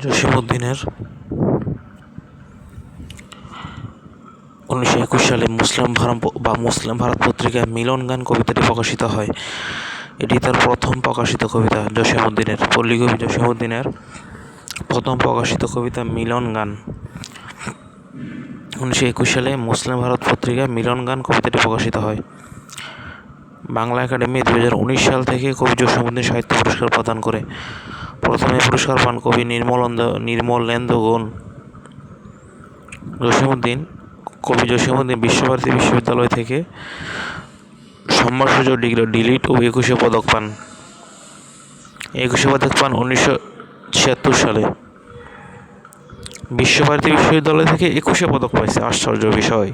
জসীমউদ্দীনের 1921 সালে মুসলিম ভারত পত্রিকায় মিলন গান কবিতাটি প্রকাশিত হয়। এটি তার প্রথম প্রকাশিত কবিতা। পল্লীকবি জসীমউদ্দীনের প্রথম প্রকাশিত কবিতা মিলন গান। 1921 সালে মুসলিম ভারত পত্রিকায় মিলন গান কবিতাটি প্রকাশিত হয়। বাংলা একাডেমি 2019 সাল থেকে কবি জসীমউদ্দীন সাহিত্য পুরস্কার প্রদান করে। প্রথমে পুরস্কার পান কবি নির্মলেন্দু গুণ। কবি জসীমউদ্দীন বিশ্বভারতী বিশ্ববিদ্যালয় থেকে সম্মানসূচক ডিগ্রি ডিলিট ও 21 পদক পান। 1976 সালে বিশ্বভারতী বিশ্ববিদ্যালয় থেকে 21 পদক পাইছে। আশ্চর্য বিষয়,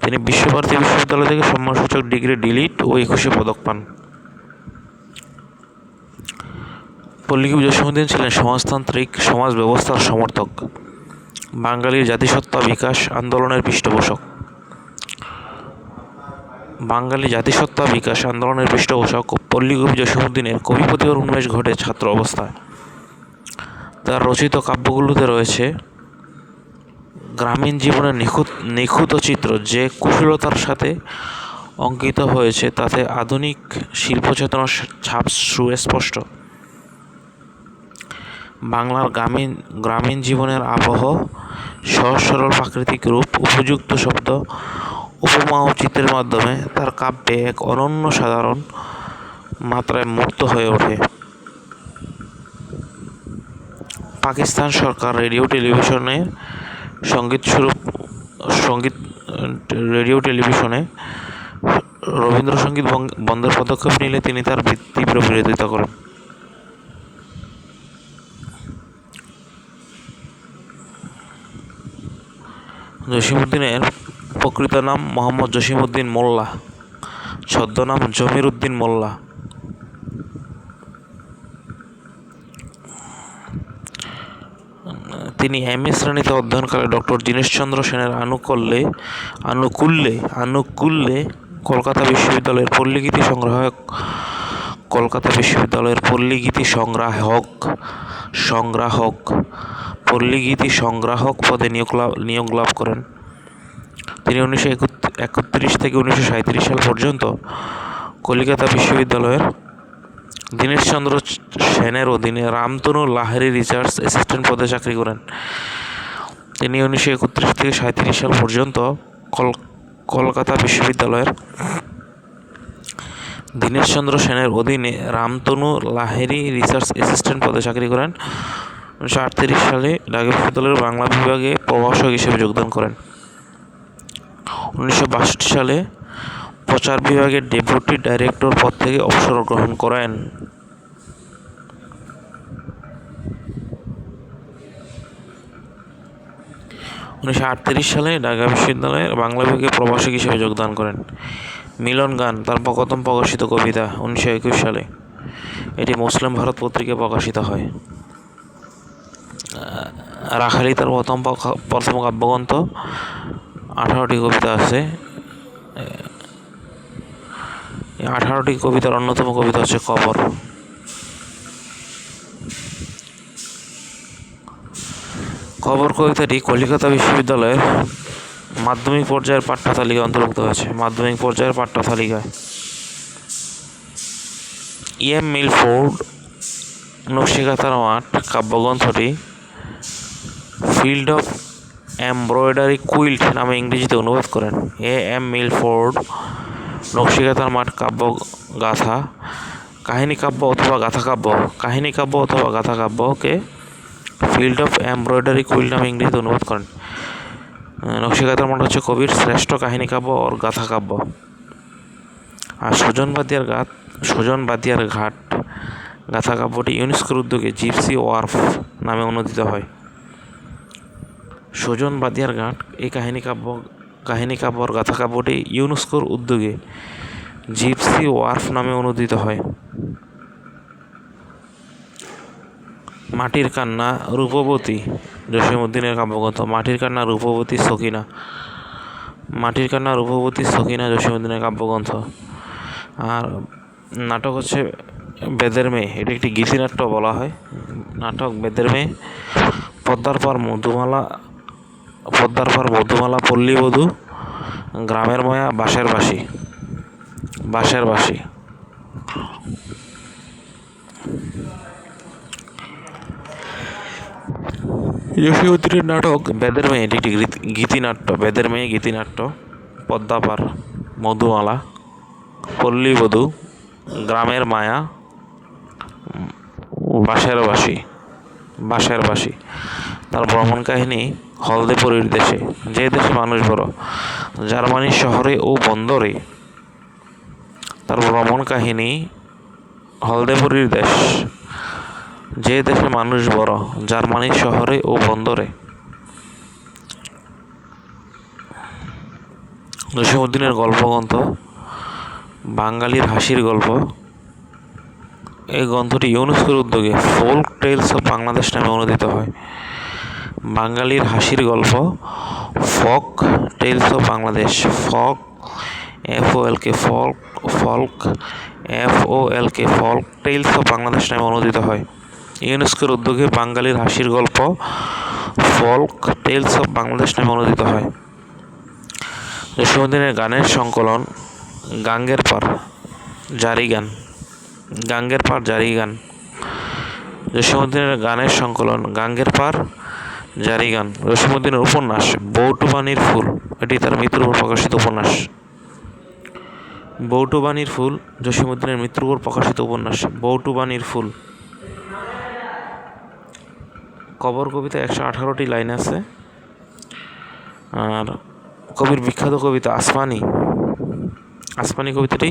তিনি বিশ্বভারতী বিশ্ববিদ্যালয় থেকে সম্মানসূচক ডিগ্রি ডিলিট ও 21 পদক পান। পল্লীকবি জসীমউদ্দীন ছিলেন সমাজতান্ত্রিক সমাজ ব্যবস্থার সমর্থক, বাঙালির জাতিসত্তা বিকাশ আন্দোলনের পৃষ্ঠপোষক। পল্লীকবি জসীমউদ্দীনের কবি প্রতিভার উন্মেষ ঘটে ছাত্র অবস্থায়। তার রচিত কাব্যগুলোতে রয়েছে গ্রামীণ জীবনের নিখুঁত চিত্র, যে কুশলতার সাথে অঙ্কিত হয়েছে তাতে আধুনিক শিল্পচেতনার ছাপ সুস্পষ্ট। বাংলার গ্রামীণ জীবনের আবহ, সহজ সরল প্রাকৃতিক রূপ, উপযুক্ত শব্দ, উপমা ও চিত্রের মাধ্যমে তার কাব্যে এক অনন্য সাধারণ মাত্রায় মূর্ত হয়ে ওঠে। পাকিস্তান সরকার রেডিও টেলিভিশনে রবীন্দ্রসঙ্গীত বন্ধের পদক্ষেপ নিলে তিনি তার তীব্র বিরোধিতা করেন। জসীমউদ্দীনের প্রকৃত নাম মোহাম্মদ জসীমউদ্দীন মোল্লা, ছদ্মনাম জমির উদ্দিন মোল্লা। তিনি এম.এ শ্রেণীতে অধ্যয়নকালে ডক্টর দীনেশচন্দ্র সেনের আনুকূল্যে কলকাতা বিশ্ববিদ্যালয়ের পল্লীগীতি সংগ্রাহক পদে নিয়োগ লাভ করেন। তিনি 1931 থেকে 1937 সাল পর্যন্ত কলিকাতা বিশ্ববিদ্যালয়ের দীনেশচন্দ্র সেনের অধীনে রামতনু লাহিড়ী রিসার্চ অ্যাসিস্ট্যান্ট পদে চাকরি করেন। তিনি 1931 থেকে 1937 সাল পর্যন্ত কলকাতা বিশ্ববিদ্যালয়ের দীনেশচন্দ্র সেনের অধীনে রামতনু লাহিড়ী রিসার্চ অ্যাসিস্ট্যান্ট পদে চাকরি করেন। 1938 সালে ঢাকা বিশ্ববিদ্যালয়ের বাংলা বিভাগে প্রভাষক হিসেবে যোগদান করেন। 1962 সালে প্রচার বিভাগের ডেপুটি ডাইরেক্টর পদ থেকে অবসর গ্রহণ করেন। 1938 সালে ঢাকা বিশ্ববিদ্যালয়ের বাংলা বিভাগে প্রভাষক হিসেবে যোগদান করেন। মিলন গান তার প্রথম প্রকাশিত কবিতা 1921 সালে। এটি মুসলিম ভারত পত্রিকায় প্রকাশিত হয়। রাখালি তার প্রথম কাব্যগ্রন্থ। 18টি কবিতা আছে। 18টি কবিতার অন্যতম কবিতা হচ্ছে কবর। কবর কবিতাটি কলিকাতা বিশ্ববিদ্যালয়ের মাধ্যমিক পর্যায়ের পাঠ্য তালিকায় অন্তর্ভুক্ত হয়েছে। E.M. মিলফোর্ড নকশিকাঁথার মাঠ কাব্যগ্রন্থটি ফিল্ড অফ এমব্রয়ডারি কুইল্ট নামে ইংরেজিতে অনুবাদ করেন। E.M. মিলফোর্ড নকশিকাঁথার মাঠ কাব্যগাথা, কাহিনীকাব্য অথবা গাথাকাব্যকে ফিল্ড অফ এমব্রয়ডারি কুইল্ট নামে ইংরেজিতে অনুবাদ করেন। নকশিকাঁথার মাঠ হচ্ছে কবির শ্রেষ্ঠ কাহিনীকাব্য ও গাথাকাব্য। আর সুজন বাদিয়ার ঘাট গাথাকাব্যটি ইউনেস্কোর উদ্যোগে জিপসি ওয়ার্ফ নামে অনুদিত হয়। সুজন বাদিয়ার ঘাট এই কাহিনীকাব্য গাথাকাব্যটি ইউনেস্কোর উদ্যোগে জিপসি ওয়ার্ফ নামে অনুদিত হয়। মাটির কান্না রূপবতী জসীমউদ্দীনের কাব্যগ্রন্থ। মাটির কান্না রূপবতী সকিনা জসীমউদ্দীনের কাব্যগ্রন্থ। আর নাটক হচ্ছে বেদের মেয়ে, এটি একটি গীতিনাট্য বলা হয়। নাটক বেদের মেয়ে, পদ্মার পার মধুমালা, পল্লীবধূ, গ্রামের মায়া, বাঁশের বাঁশি। জসীমউদ্দিনের নাটক বেদের মেয়ে, এটি একটি গীতিনাট্য। বেদের মেয়ে গীতিনাট্য, পদ্মা পার, মধুমালা, পল্লীবধূ, গ্রামের মায়া, বাঁশের বাঁশি। তার ভ্রমণ কাহিনী হলদেপরির দেশে, যে দেশে মানুষ বড়, জার্মানির শহরে ও বন্দরে। তার ভ্রমণ কাহিনী হলদেপরির দেশ, যে দেশে মানুষ বড়, জার্মানির শহরে ও বন্দরে। জসীমউদ্দিনের গল্পগ্রন্থ বাঙালির হাসির গল্প। এই গ্রন্থটি ইউনেস্কোর উদ্যোগে ফোক টেলস অফ বাংলাদেশ নামে অনুদিত হয়। বাঙালির হাসির গল্প, folk tales of Bangladesh, folk folk tales of Bangladesh নামে অনুদিত হয়। ইউনেস্কোর উদ্যোগে বাঙালির হাসির গল্প, ফোক টেলস অফ বাংলাদেশ নামে অনুদিত হয়। জসীমউদ্দিনের গানের সংকলন গাঙ্গের পার জারি গান। জসীমউদ্দিনের গানের সংকলন গাঙ্গের পার জারি গান। জসীমউদ্দিনের উপন্যাস বৌটুবাণীর ফুল, এটি তার মৃত্যুর উপর প্রকাশিত উপন্যাস। বৌটুবাণীর ফুল জসীমউদ্দিনের মৃত্যুর উপর প্রকাশিত উপন্যাস। বৌটুবাণীর ফুল। কবর কবিতা 118টি লাইন আছে। আর কবির বিখ্যাত কবিতা আসমানি কবিতাটি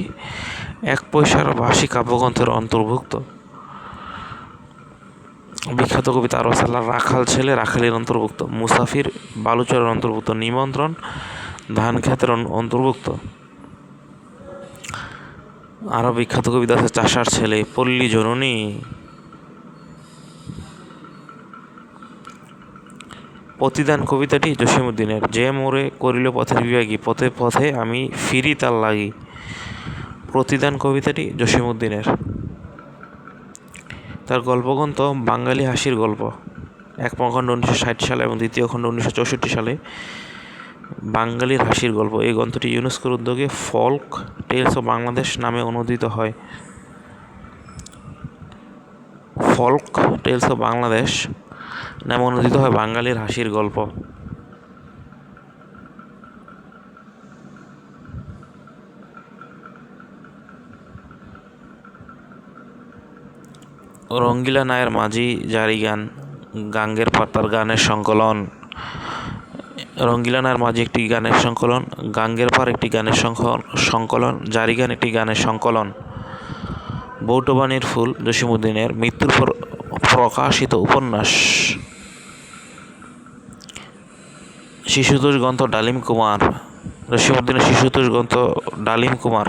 1 পয়সার ভাষী কাব্যগ্রন্থের অন্তর্ভুক্ত। বিখ্যাত কবিতা আরো আছে রাখাল ছেলে, রাখালির অন্তর্ভুক্ত। মুসাফির বালুচরের অন্তর্ভুক্ত। নিমন্ত্রণ ধান ক্ষেতের অন্তর্ভুক্ত। আরো বিখ্যাত কবিতা আছে চাষার ছেলে, পল্লী জননী। প্রতিদান কবিতাটি জসীমউদ্দিনের। যে মোরে করিল পথের বিভাগী, পথে পথে আমি ফিরি তার লাগি। প্রতিদান কবিতাটি জসীমউদ্দিনের। তার গল্পগ্রন্থ বাঙালি হাসির গল্প, এক খণ্ড 1960 সালে এবং দ্বিতীয় খণ্ড 1964 সালে। বাঙালির হাসির গল্প, এই গ্রন্থটি ইউনেস্কোর উদ্যোগে ফোক টেলস অফ বাংলাদেশ নামে অনুদিত হয়। ফোক টেলস অফ বাংলাদেশ নামে অনুদিত হয় বাঙালির হাসির গল্প। রঙ্গিলা নায়ের মাঝি জারি গান, গাঙ্গের পাতার গানের সংকলন। রঙ্গিলা নায়ের মাঝি একটি গানের সংকলন, গাঙ্গের পার একটি গানের সংকলন, জারি গান একটি গানের সংকলন। বৌটুবাণীর ফুল জসীমউদ্দিনের মৃত্যুর পর প্রকাশিত উপন্যাস। শিশুতোষ গ্রন্থ ডালিম কুমার, জসীমউদ্দিনের শিশুতোষ গ্রন্থ ডালিম কুমার।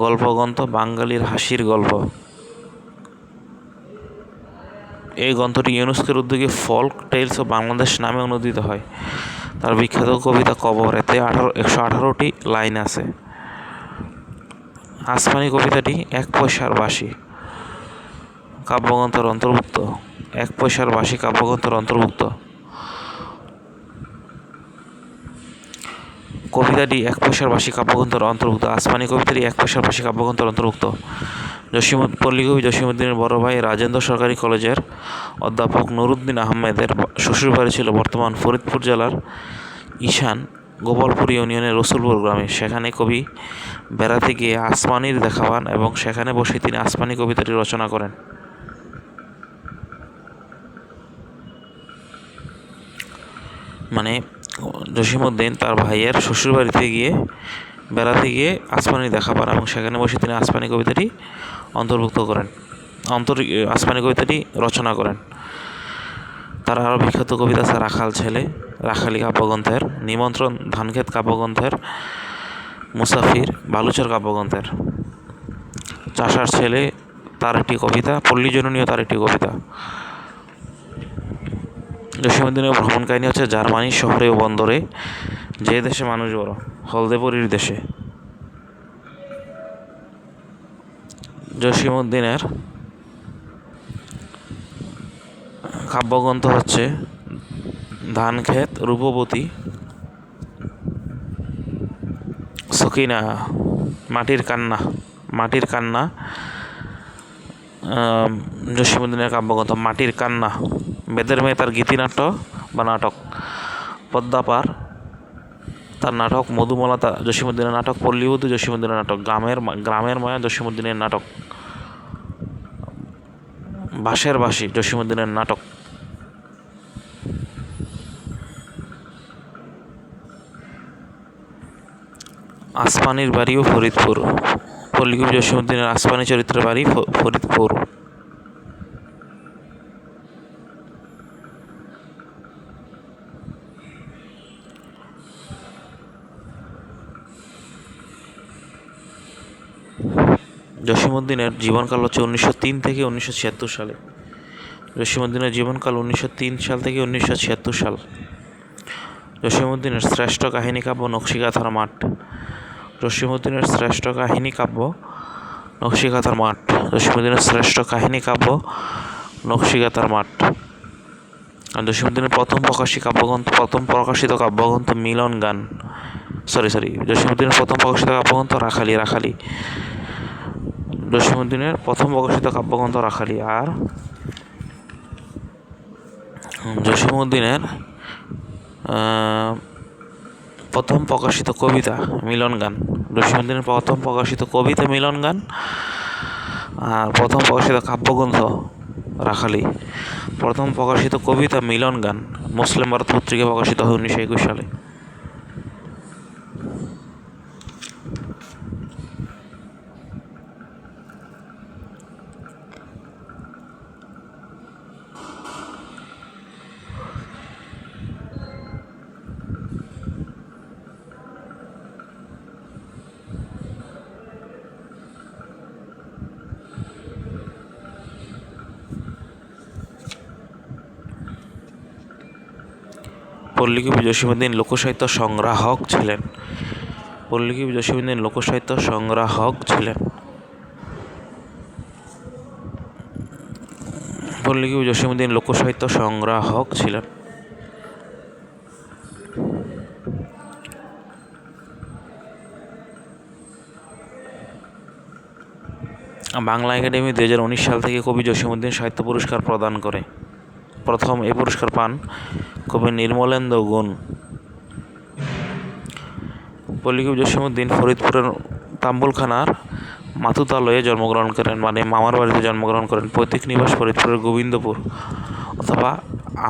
গল্পগ্রন্থ বাঙালির হাসির গল্প, এই গ্রন্থটি ইউনেস্কোর উদ্যোগে ফোক টেলস অফ বাংলাদেশ নামে অনুদিত হয়। তার বিখ্যাত কবিতা কবর, এতে 118টি লাইন আছে। আসমানি কবিতাটি 1 পয়সার বাঁশি কাব্যগ্রন্থের অন্তর্ভুক্ত। 1 পয়সার বাঁশি কাব্যগ্রন্থের অন্তর্ভুক্ত। কবিতাটি 1 পয়সার বাঁশি কাব্যগ্রন্থের অন্তর্ভুক্ত। আসমানি কবিতাটি 1 পয়সার বাঁশি কাব্যগ্রন্থের অন্তর্ভুক্ত। পল্লীকবি জসীমউদ্দিনের বড় ভাই রাজেন্দ্র সরকারি কলেজের অধ্যাপক নুরউদ্দিন আহমেদের শ্বশুরবাড়ি ছিল বর্তমান ফরিদপুর জেলার ঈশান গোপালপুর ইউনিয়নের রসুলপুর গ্রামে। সেখানে কবি বেড়াতে গিয়ে আসমানির দেখা পান এবং সেখানে বসে তিনি আসমানি কবিতাটি রচনা করেন। মানে জসীমউদ্দিন তার ভাইয়ের শ্বশুরবাড়িতে গিয়ে বেড়াতে গিয়ে আসমানি দেখা পান এবং সেখানে বসে তিনি আসমানি কবিতাটি আসমানি কবিতাটি রচনা করেন। তার আরও বিখ্যাত কবিতা আছে রাখাল ছেলে, রাখালি কাব্যগ্রন্থের। নিমন্ত্রণ ধানক্ষেত কাব্যগ্রন্থের। মুসাফির বালুচর কাব্যগ্রন্থের। চাষার ছেলে তার একটি কবিতা, পল্লী জননীও তার একটি কবিতা। জসীমউদ্দিনের ভ্রমণ কাহিনী হচ্ছে জার্মানির শহরে ও বন্দরে, যে দেশে মানুষ বড়, হলদেপরির দেশে। জসীমউদ্দীনের কাব্যগ্রন্থ হচ্ছে ধানক্ষেত, রূপবতী, সকিনা, মাটির কান্না জসীমউদ্দীনের কাব্যগ্রন্থ। মাটির কান্না, বেদের মেয়ে তার গীতিনাট্য বা নাটক, পদ্মাপার তার নাটক, মধুমালা জসীমউদ্দীনের নাটক, পল্লীবধূ জসীমউদ্দীনের নাটক, গ্রামের মায়া জসীমউদ্দীনের নাটক, বাঁশের বাঁশি জসীমউদ্দীনের নাটক। আসমানির বাড়িও ফরিদপুর, পল্লীকবি জসীমউদ্দীনের আসমানি চরিত্রের বাড়ি ফরিদপুর। জসীমউদ্দীনের জীবনকাল হচ্ছে 1903 থেকে 1976 সালে। জসীমউদ্দীনের জীবনকাল 1903 সাল থেকে 1976 সাল। জসীমউদ্দীনের শ্রেষ্ঠ কাহিনী কাব্য নকশিকাঁথার মাঠ। জসীমউদ্দীনের শ্রেষ্ঠ কাহিনী কাব্য নকশিকাঁথার মাঠ। জসীমউদ্দীনের শ্রেষ্ঠ কাহিনী কাব্য নকশিকাঁথার মাঠ। জসীমউদ্দীনের প্রথম প্রকাশিত কাব্যগ্রন্থ মিলন গান। জসীমউদ্দীনের প্রথম প্রকাশিত কাব্যগ্রন্থ রাখালি। জসীমউদ্দীনের প্রথম প্রকাশিত কাব্যগ্রন্থ রাখালি। আর জসীমউদ্দীনের প্রথম প্রকাশিত কবিতা মিলন গান। জসীমউদ্দীনের প্রথম প্রকাশিত কবিতা মিলন গান আর প্রথম প্রকাশিত কাব্যগ্রন্থ রাখালি। প্রথম প্রকাশিত কবিতা মিলন গান মুসলিম ভারত পত্রিকায় প্রকাশিত হয় 1921 সালে। পল্লীকবি জসীমউদ্দীন লোকসাহিত্য সংগ্রাহক ছিলেন। পল্লীকবি জসীমউদ্দীন লোকসাহিত্য সংগ্রাহক ছিলেন। পল্লীকবি জসীমউদ্দীন লোকসাহিত্য সংগ্রাহক ছিলেন। বাংলা একাডেমি 2019 সাল থেকে কবি জসীমউদ্দীন সাহিত্য পুরস্কার প্রদান করে। প্রথম এই পুরস্কার পান কবি নির্মলেন্দু গুণ। পল্লীকবি জসীমউদ্দীন ফরিদপুরের তাম্বুলখানার মাতুতালয়ে জন্মগ্রহণ করেন, মানে মামার বাড়িতে জন্মগ্রহণ করেন। পৈতৃক নিবাস ফরিদপুরের গোবিন্দপুর অথবা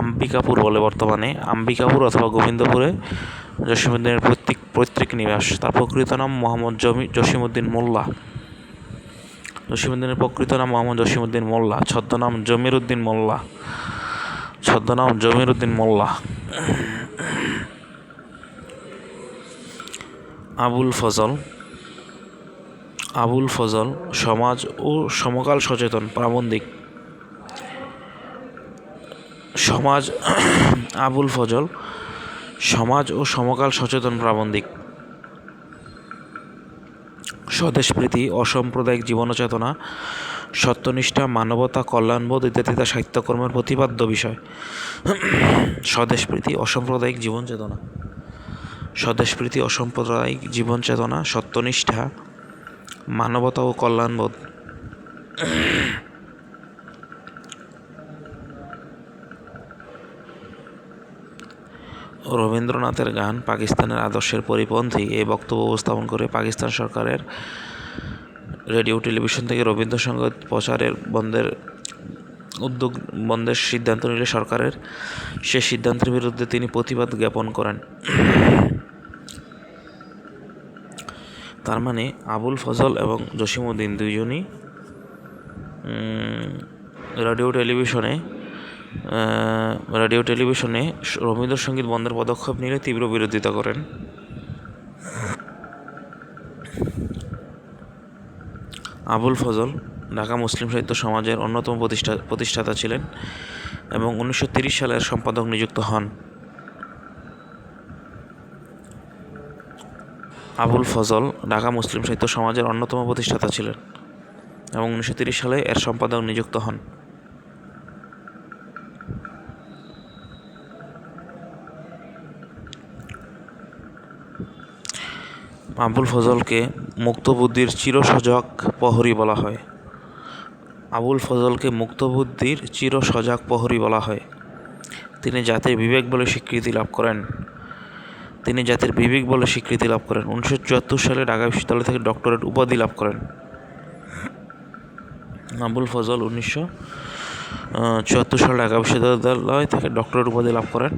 আম্বিকাপুর বলে বর্তমানে। আম্বিকাপুর অথবা গোবিন্দপুরে জসীমউদ্দীনের পৈতৃক নিবাস। তার প্রকৃত নাম মোহাম্মদ জসীমউদ্দীন মোল্লা। জসীমউদ্দীনের প্রকৃত নাম মোহাম্মদ জসীমউদ্দীন মোল্লা, ছদ্মনাম জমিরউদ্দীন মোল্লা। আবুল ফজল সমাজ ও সমকাল সচেতন প্রাবন্ধিক। আবুল ফজল সমাজ ও সমকাল সচেতন প্রাবন্ধিক। স্বদেশপ্রীতি, অসাম্প্রদায়িক জীবন চেতনা, সত্যনিষ্ঠা, মানবতা, কল্যাণবোধ ইত্যাদি তার সাহিত্যকর্মের প্রতিপাদ্য বিষয়। স্বদেশপ্রীতি, অসাম্প্রদায়িক জীবন চেতনা, সত্যনিষ্ঠা, মানবতা ও কল্যাণবোধ। রবীন্দ্রনাথের গান পাকিস্তানের আদর্শের পরিপন্থী এই বক্তব্য উপস্থাপন করে পাকিস্তান সরকারের রেডিও টেলিভিশন থেকে রবীন্দ্রসঙ্গীত প্রচারের বন্ধের সিদ্ধান্ত নিলে সরকারের সে সিদ্ধান্তের বিরুদ্ধে তিনি প্রতিবাদ জ্ঞাপন করেন। তার মানে আবুল ফজল এবং জসীমউদ্দীন দুইজনই রেডিও টেলিভিশনে রবীন্দ্রসঙ্গীত বন্ধের পদক্ষেপ নিলে তীব্র বিরোধিতা করেন। আবুল ফজল ঢাকা মুসলিম সাহিত্য সমাজের অন্যতম প্রতিষ্ঠাতা ছিলেন এবং 1930 সালের সম্পাদক নিযুক্ত হন। আবুল ফজল ঢাকা মুসলিম সাহিত্য সমাজের অন্যতম প্রতিষ্ঠাতা ছিলেন। এবং 1930 সালে এর সম্পাদক নিযুক্ত হন। আবুল ফজলকে মুক্তবুদ্ধির চিরসজাগ প্রহরী বলা হয়। আবুল ফজলকে মুক্তবুদ্ধির চিরসজাগ প্রহরী বলা হয়। তিনি জাতির বিবেক বলে স্বীকৃতি লাভ করেন। 1974 সালে ঢাকা বিশ্ববিদ্যালয় থেকে ডক্টরেট উপাধি লাভ করেন। আবুল ফজল 1974 সালে ঢাকা বিশ্ববিদ্যালয় থেকে ডক্টরেট উপাধি লাভ করেন।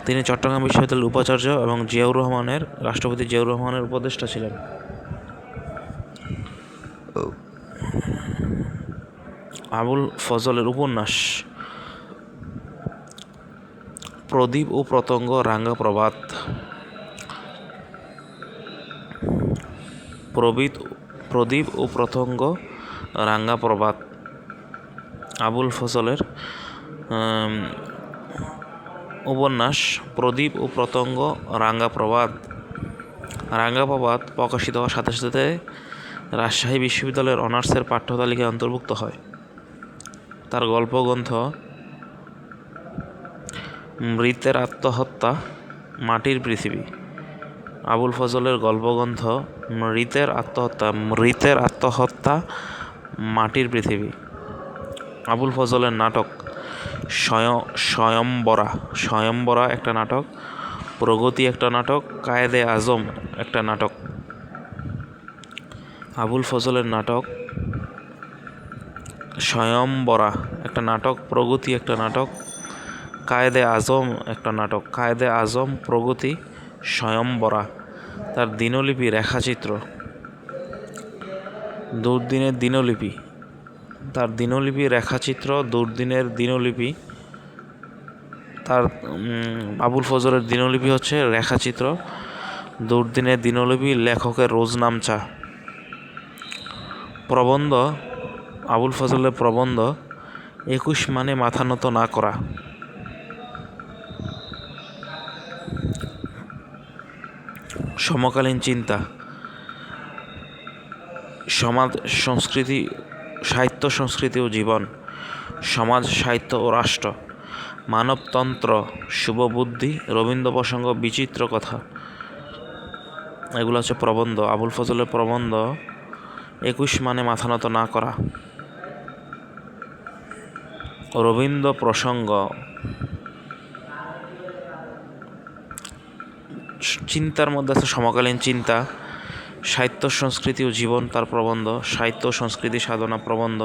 তিনি চট্টগ্রাম বিশ্ববিদ্যালয়ের উপাচার্য এবং রাষ্ট্রপতি জিয়াউর রহমানের উপদেষ্টা ছিলেন। আবুল ফজলের উপন্যাস: প্রদীপ ও পতঙ্গ, রাঙ্গা প্রভাত। প্রদীপ ও পতঙ্গ, রাঙ্গা প্রভাত। আবুল ফজলের উপন্যাস প্রদীপ ও পতঙ্গ, রাঙ্গা প্রভাত। রাঙ্গা প্রভাত প্রকাশিত হওয়ার সাথে সাথে রাজশাহী বিশ্ববিদ্যালয়ের অনার্সের পাঠ্যতালিকায় অন্তর্ভুক্ত হয়। তার গল্পগ্রন্থ মৃতের আত্মহত্যা, মাটির পৃথিবী। আবুল ফজলের গল্পগ্রন্থ মৃতের আত্মহত্যা, মাটির পৃথিবী। আবুল ফজলের নাটক স্বয়ম্বরা একটা নাটক, প্রগতি একটা নাটক, কায়েদে আজম একটা নাটক। আবুল ফজলের নাটক স্বয়ম্বরা একটা নাটক, প্রগতি একটা নাটক, কায়েদে আজম একটা নাটক। কায়েদে আজম, প্রগতি, স্বয়ম্বরা। তার দিনলিপি, রেখাচিত্র। দুর্দিনের দিনলিপি। তার দিনলিপি, রেখাচিত্র, দুর্দিনের দিনলিপি। তার আবুল ফজলের দিনলিপি হচ্ছে রেখাচিত্র, দুর্দিনের দিনলিপি, লেখকের রোজনামচা। প্রবন্ধ: আবুল ফজলের প্রবন্ধ 21 মানে মাথা নত না করা। সমকালীন চিন্তা, সমাজ সংস্কৃতি, সাহিত্য সংস্কৃতি ও জীবন, সমাজ সাহিত্য ও রাষ্ট্র, মানবতন্ত্র, শুভবুদ্ধি, রবীন্দ্র প্রসঙ্গ, বিচিত্র কথা। এগুলো হচ্ছে প্রবন্ধ। আবুল ফজলের প্রবন্ধ 21 মানে মাথা নত না করা। রবীন্দ্র প্রসঙ্গ, চিন্তার মধ্যে আছে সমকালীন চিন্তা, সাহিত্য সংস্কৃতি ও জীবন তার প্রবন্ধ, সাহিত্য সংস্কৃতি সাধনা প্রবন্ধ,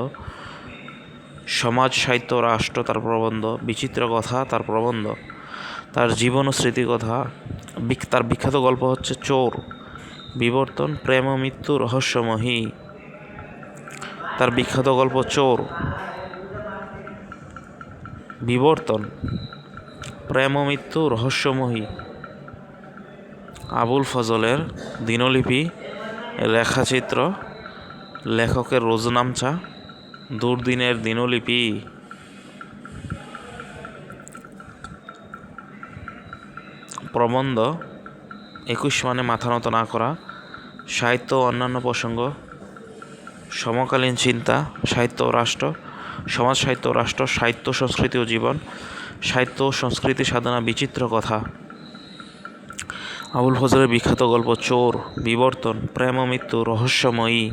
সমাজ সাহিত্য রাষ্ট্র তার প্রবন্ধ, বিচিত্র কথা তার প্রবন্ধ, তার জীবন ও স্মৃতিকথা। তার বিখ্যাত গল্প হচ্ছে চোর, বিবর্তন, প্রেম ও মৃত্যু, রহস্যময়ী। তার বিখ্যাত গল্প চোর, বিবর্তন, প্রেম ও মৃত্যু, রহস্যময়ী। আবুল ফজলের দিনলিপি, রেখাচিত্র, লেখকের রোজনামচা, দুর্দিনের দিনলিপি। প্রবন্ধ 21 মানে মাথা নত না করা, সাহিত্য ও অন্যান্য প্রসঙ্গ, সমকালীন চিন্তা, সাহিত্য ও রাষ্ট্র, সমাজ সাহিত্য ও রাষ্ট্র, সাহিত্য সংস্কৃতি ও জীবন, সাহিত্য ও সংস্কৃতি সাধনা, বিচিত্র কথা। আবুল ফজলের বিখ্যাত গল্প চোর, বিবর্তন, প্রেম ও মৃত্যু, রহস্যময়ী।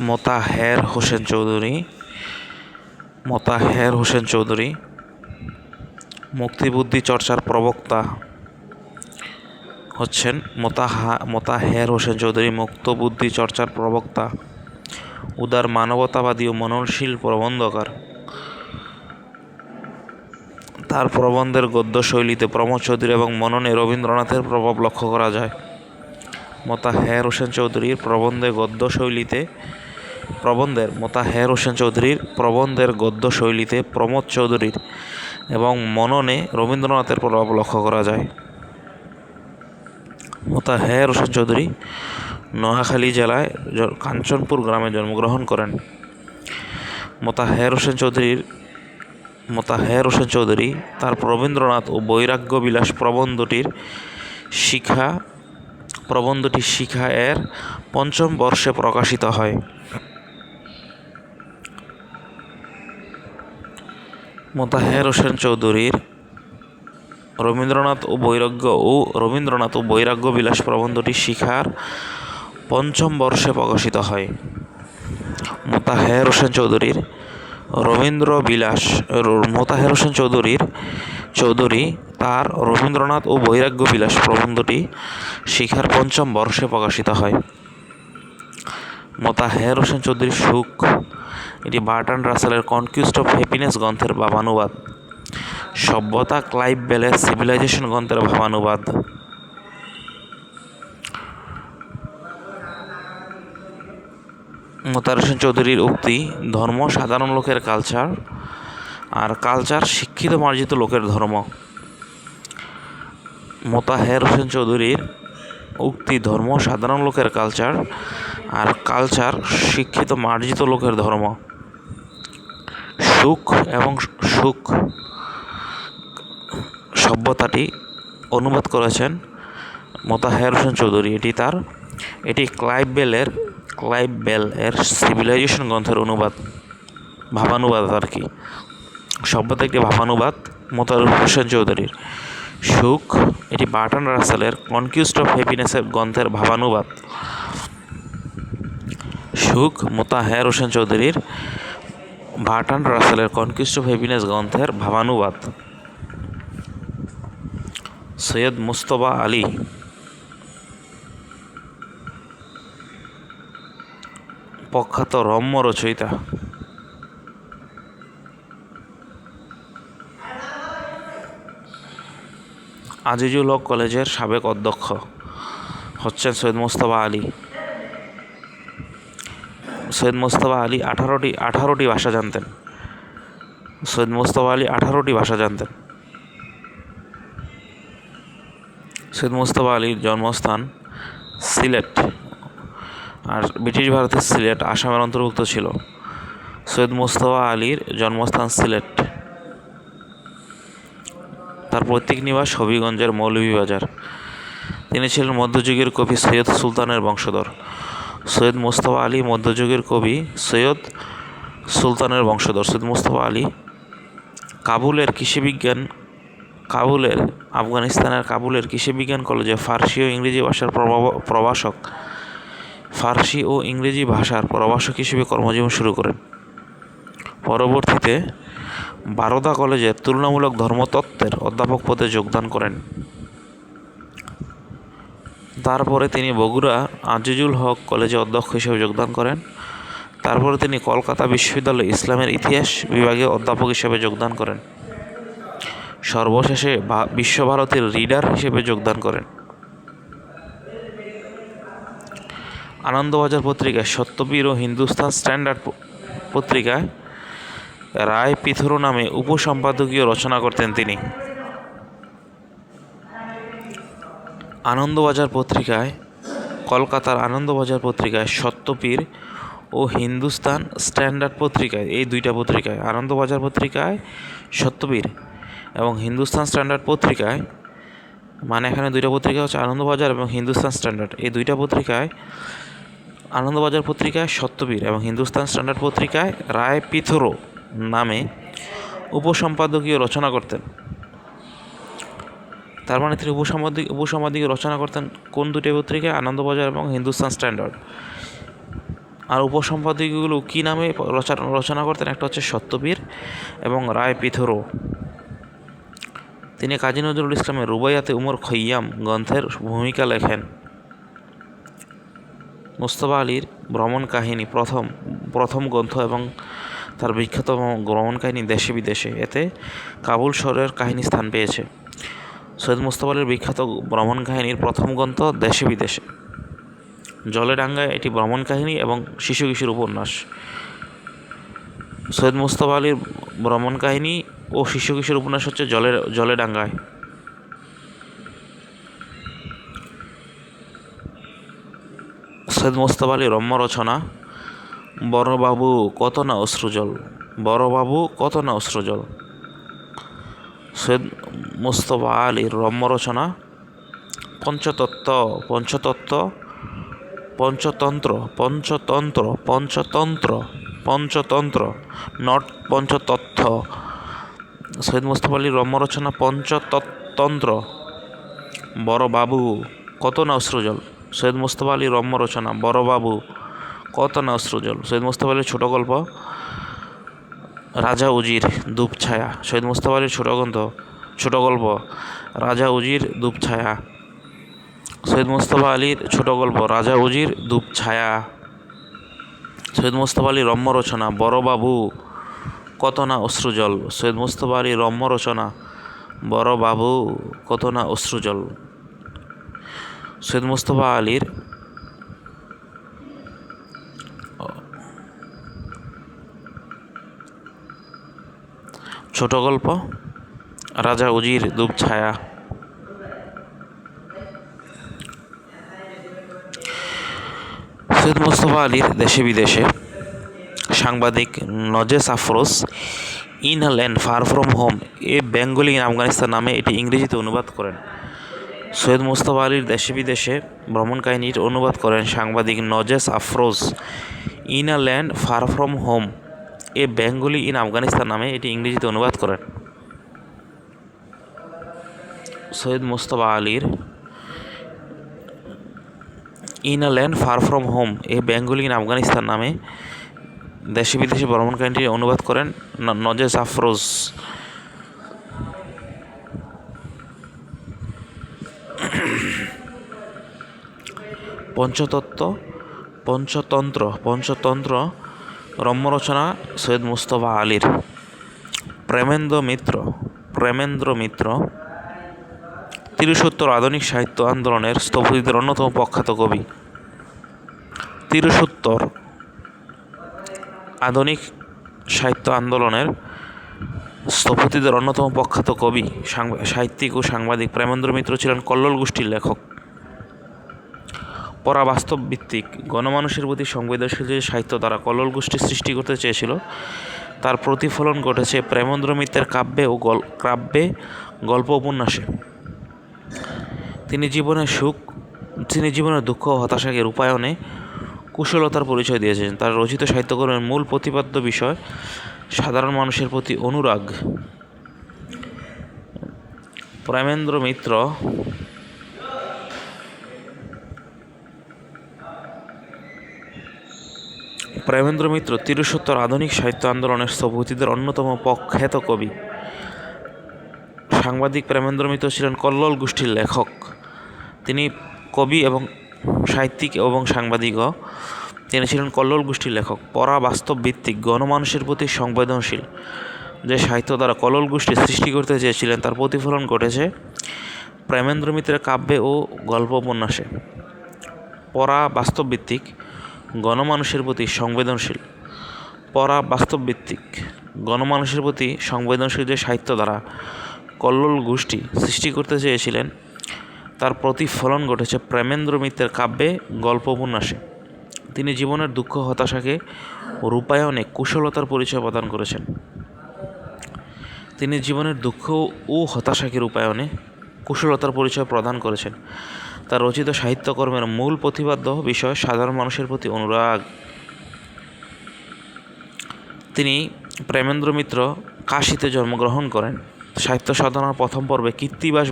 মোতাহের হোসেন চৌধুরী মুক্তিবুদ্ধি চর্চার প্রবক্তা হচ্ছেন মোতাহের হোসেন চৌধুরী মুক্তবুদ্ধি চর্চার প্রবক্তা, উদার মানবতাবাদী ও মননশীল প্রবন্ধকার। তার প্রবন্ধের গদ্যশৈলীতে প্রমোদ চৌধুরী এবং মননে রবীন্দ্রনাথের প্রভাব লক্ষ্য করা যায়। মোতাহের হোসেন চৌধুরীর প্রবন্ধের গদ্যশৈলীতে প্রমোদ চৌধুরীর এবং মননে রবীন্দ্রনাথের প্রভাব লক্ষ্য করা যায়। মোতাহের হোসেন চৌধুরী নোয়াখালী জেলায় কাঞ্চনপুর গ্রামে জন্মগ্রহণ করেন। মোতাহের হোসেন চৌধুরী তার রবীন্দ্রনাথ ও বৈরাগ্য বিলাস প্রবন্ধটি শিখা এর পঞ্চম বর্ষে প্রকাশিত হয়। মোতাহের হোসেন চৌধুরীর রবীন্দ্রনাথ ও বৈরাগ্য বিলাস প্রবন্ধটি শিখার পঞ্চম বর্ষে প্রকাশিত হয়। মোতাহের হোসেন চৌধুরী তার রবীন্দ্রনাথ ও বৈরাগ্য বিলাস প্রবন্ধটি শিখার পঞ্চম বর্ষে প্রকাশিত হয়। মোতাহের হোসেন চৌধুরীর সুখ এটি বার্ট্রান্ড রাসেলের কনকুইস্ট অফ হ্যাপিনেস গ্রন্থের ভাবানুবাদ। সভ্যতা ক্লাইভ বেলের সিভিলাইজেশন গ্রন্থের ভাবানুবাদ। মোতাহের হোসেন চৌধুরীর উক্তি ধর্ম সাধারণ লোকের কালচার, আর কালচার শিক্ষিত মার্জিত লোকের ধর্ম। মোতাহের হোসেন চৌধুরীর উক্তি ধর্ম সাধারণ লোকের কালচার, আর কালচার শিক্ষিত মার্জিত লোকের ধর্ম। সুখ সভ্যতাটি অনুবাদ করেছেন মোতাহের হোসেন চৌধুরী। এটি ক্লাইভ বেল এর সিভিলাইজেশন গ্রন্থের ভাবানুবাদ আর কি। সভ্যতা একটি ভাবানুবাদ মোতাহের হোসেন চৌধুরীর। সুখ এটি বার্ট্রান্ড রাসেলের কনকুইস্ট অফ হ্যাপিনেস গ্রন্থের ভাবানুবাদ। সুখ মোতাহের হোসেন চৌধুরীর বার্ট্রান্ড রাসেলের কনকুইস্ট অফ হ্যাপিনেস গ্রন্থের ভাবানুবাদ। সৈয়দ মুজতবা আলী প্রখ্যাত রম্য রচয়িতা। আজিজুল হক কলেজের সাবেক অধ্যক্ষ হচ্ছেন সৈয়দ মুজতবা আলী। সৈয়দ মুজতবা আলী 18টি ভাষা জানতেন। সৈয়দ মুজতবা আলী 18টি ভাষা জানতেন। সৈয়দ মুজতবা আলীর জন্মস্থান সিলেট, আর ব্রিটিশ ভারতের সিলেট আসামের অন্তর্ভুক্ত ছিল। সৈয়দ মুজতবা আলীর জন্মস্থান সিলেট। তার পৈতৃক নিবাস হবিগঞ্জের মৌলভীবাজার। তিনি ছিলেন মধ্যযুগের কবি সৈয়দ সুলতানের বংশধর। সৈয়দ মুজতবা আলী মধ্যযুগের কবি সৈয়দ সুলতানের বংশধর। সৈয়দ মুজতবা আলী আফগানিস্তানের কাবুলের কৃষিবিজ্ঞান কলেজে ফার্সি ও ইংরেজি ভাষার প্রভাষক হিসেবে কর্মজীবন শুরু করেন। পরবর্তীতে বারোদা কলেজে তুলনামূলক ধর্মতত্ত্বের অধ্যাপক পদে যোগদান করেন। তারপরে তিনি বগুড়া আজিজুল হক কলেজে অধ্যক্ষ হিসেবে যোগদান করেন। তারপরে তিনি কলকাতা বিশ্ববিদ্যালয়ে ইসলামের ইতিহাস বিভাগে অধ্যাপক হিসেবে যোগদান করেন। সর্বশেষে বিশ্বভারতীর রিডার হিসেবে যোগদান করেন। আনন্দবাজার পত্রিকায় সত্যবীর ও হিন্দুস্তান স্ট্যান্ডার্ড পত্রিকায় রায় পিথোরো নামে উপসম্পাদকীয় রচনা করতেন তিনি। কলকাতার আনন্দবাজার পত্রিকায় সত্যপীর ও হিন্দুস্তান স্ট্যান্ডার্ড পত্রিকায়, এই দুইটা পত্রিকায়, আনন্দবাজার পত্রিকায় সত্যপীর এবং হিন্দুস্তান স্ট্যান্ডার্ড পত্রিকায়, মানে এখানে দুইটা পত্রিকা হচ্ছে আনন্দবাজার এবং হিন্দুস্তান স্ট্যান্ডার্ড, এই দুইটা পত্রিকায় আনন্দবাজার পত্রিকায় সত্যবীর এবং হিন্দুস্তান স্ট্যান্ডার্ড পত্রিকায় রায় পিথোরো নামে উপসম্পাদকীয় রচনা করতেন। তার মানে তিনি উপসম্পাদকীয় রচনা করতেন কোন দুটি পত্রিকায়? আনন্দবাজার এবং হিন্দুস্তান স্ট্যান্ডার্ড। আর উপসম্পাদকীয়গুলো কী নামে রচনা করতেন? একটা হচ্ছে সত্যবীর এবং রায় পিথোরো। তিনি কাজী নজরুল ইসলামের রুবাইয়াতে উমর খৈয়াম গ্রন্থের ভূমিকা লেখেন। মুজতবা আলীর ভ্রমণ কাহিনী প্রথম গ্রন্থ এবং তার বিখ্যাত ভ্রমণ কাহিনী দেশে বিদেশে, এতে কাবুল শহরের কাহিনী স্থান পেয়েছে। সৈয়দ মুজতবা আলীর বিখ্যাত ভ্রমণ কাহিনীর প্রথম গ্রন্থ দেশে বিদেশে। জলেডাঙ্গায় এটি ভ্রমণ কাহিনী এবং শিশু কিশোর উপন্যাস। সৈয়দ মুজতবা আলীর ভ্রমণ কাহিনী ও শিশু কিশোর উপন্যাস হচ্ছে জলেডাঙ্গায়। সৈয়দ মুজতবা আলী রম্য রচনা বড়বাবু কত না অশ্রুজল। বড়বাবু কত না অশ্রুজল। সৈয়দ মুজতবা আলীর রম্য রচনা পঞ্চতত্ত্ব পঞ্চতত্ত্ব পঞ্চতন্ত্র পঞ্চতন্ত্র পঞ্চতন্ত্র পঞ্চতন্ত্র নট পঞ্চতত্ত্ব। সৈয়দ মুজতবা আলীর রম্য রচনা পঞ্চতন্ত্র। বড়বাবু কত না অশ্রুজল। সৈয়দ মুজতবা আলীর রম্য রচনা বড়বাবু কত না অশ্রুজল। সৈয়দ মুজতবা আলীর ছোট গল্প রাজা উজির দুপছায়া। সৈয়দ মুজতবা আলীর ছোট গল্প রাজা উজির দুপছায়া। সৈয়দ মুজতবা আলীর ছোট গল্প রাজা উজির দুপছায়া। সৈয়দ মুজতবা আলীর রম্য রচনা বড়বাবু কত না অশ্রুজল। সৈয়দ মুজতবা আলীর রম্য রচনা বড়বাবু কত না অশ্রুজল। সৈয়দ মুজতবা আলীর ছোট গল্প রাজা উজির দুপছায়া। সৈয়দ মুজতবা আলীর দেশে বিদেশে সাংবাদিক Nazes Afroz in a land far from home a Bengali in Afghanistan নামে এটি ইংরেজিতে অনুবাদ করেন। সৈয়দ মুজতবা আলীর দেশে বিদেশে ভ্রমণ কাহিনীর অনুবাদ করেন সাংবাদিক Nazes Afroz in a land far from home a Bengali in Afghanistan নামে এটি ইংরেজিতে অনুবাদ করেন। সৈয়দ মুজতবা আলীর in a land far from home a Bengali in Afghanistan নামে দেশে বিদেশে ভ্রমণ কাহিনীটি অনুবাদ করেন নজেস আফরোজ। পঞ্চতত্ত্ব পঞ্চতন্ত্র রম্য রচনা সৈয়দ মুজতবা আলীর। প্রেমেন্দ্র মিত্র তিরিশোত্তর আধুনিক সাহিত্য আন্দোলনের স্থপতিদের অন্যতম প্রখ্যাত কবি। তিরিশোত্তর আধুনিক সাহিত্য আন্দোলনের স্থপতিদের অন্যতম প্রখ্যাত কবি, সাহিত্যিক ও সাংবাদিক প্রেমেন্দ্র মিত্র ছিলেন কল্লোল গোষ্ঠীর লেখক। পরাবাস্তব ভিত্তিক গণমানুষের প্রতি সংবেদনশীল যে সাহিত্য দ্বারা কল্লোল গোষ্ঠী সৃষ্টি করতে চেয়েছিল তার প্রতিফলন ঘটেছে প্রেমেন্দ্র মিত্রের কাব্যে গল্প উপন্যাসে। তিনি জীবনের দুঃখ ও হতাশাকে রূপায়ণে কুশলতার পরিচয় দিয়েছেন। তার রচিত সাহিত্যকর্মের মূল প্রতিপাদ্য বিষয় সাধারণ মানুষের প্রতি অনুরাগ। প্রেমেন্দ্র মিত্র তিরিশোত্তর আধুনিক সাহিত্য আন্দোলনের স্থপতিদের অন্যতম প্রখ্যাত কবি। সাংবাদিক প্রেমেন্দ্র মিত্র ছিলেন কল্লোল গোষ্ঠীর লেখক। তিনি কবি এবং সাহিত্যিক এবং সাংবাদিকও। তিনি ছিলেন কল্লোল গোষ্ঠীর লেখক। পরাবাস্তব ভিত্তিক গণমানুষের প্রতি সংবেদনশীল যে সাহিত্য দ্বারা কল্লোল গোষ্ঠী সৃষ্টি করতে চেয়েছিলেন তার প্রতিফলন ঘটেছে প্রেমেন্দ্র মিত্রের কাব্যে ও গল্প উপন্যাসে। পরাবাস্তব ভিত্তিক গণমানুষের প্রতি সংবেদনশীল যে সাহিত্য দ্বারা কল্লোল গোষ্ঠী সৃষ্টি করতে চেয়েছিলেন তার প্রতিফলন ঘটেছে প্রেমেন্দ্র মিত্রের কাব্যে গল্প উপন্যাসে। তিনি জীবনের দুঃখ হতাশাকে রূপায়ণে কুশলতার পরিচয় প্রদান করেছেন। তার রচিত সাহিত্যকর্মের মূল প্রতিপাদ্য বিষয় সাধারণ মানুষের প্রতি অনুরাগ। প্রেমেন্দ্র মিত্র কাশীতে জন্মগ্রহণ করেন। সাহিত্য সাধনার প্রথম পর্বে কৃত্তিবাস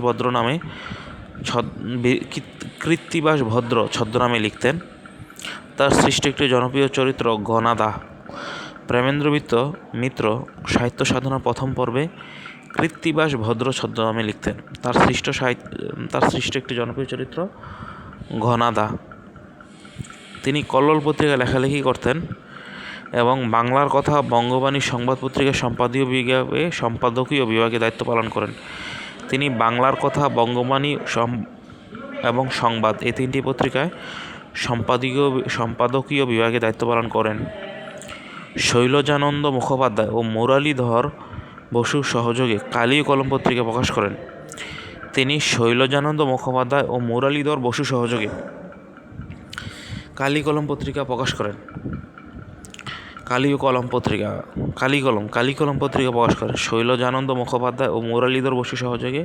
ভদ্র ছদ্মনামে লিখতেন। তার সৃষ্ট একটি জনপ্রিয় চরিত্র ঘনাদা। প্রেমেন্দ্র মিত্র সাহিত্য সাধনার প্রথম পর্বে কৃত্তিবাস ভদ্র ছদ্মনামে লিখতেন। তার সৃষ্ট একটি জনপ্রিয় চরিত্র ঘনাদা। তিনি কল্লোল পত্রিকায় লেখালেখি করতেন এবং বাংলার কথা বঙ্গবাণী সংবাদ পত্রিকার সম্পাদকীয় বিভাগে দায়িত্ব পালন করেন। তিনি বাংলার কথা বঙ্গবাণী এবং সংবাদ এই তিনটি পত্রিকায় সম্পাদকীয় বিভাগে দায়িত্ব পালন করেন। শৈলজানন্দ মুখোপাধ্যায় ও মুরালীধর বসুর সহযোগে কালি কলম পত্রিকা প্রকাশ করেন। তিনি শৈলজানন্দ মুখোপাধ্যায় ও মুরালীধর বসু সহযোগে কালিকলম পত্রিকা প্রকাশ করেন? কালিকলম পত্রিকা প্রকাশ করেন শৈলজানন্দ মুখোপাধ্যায় ও মুরলীধর বসু সহযোগে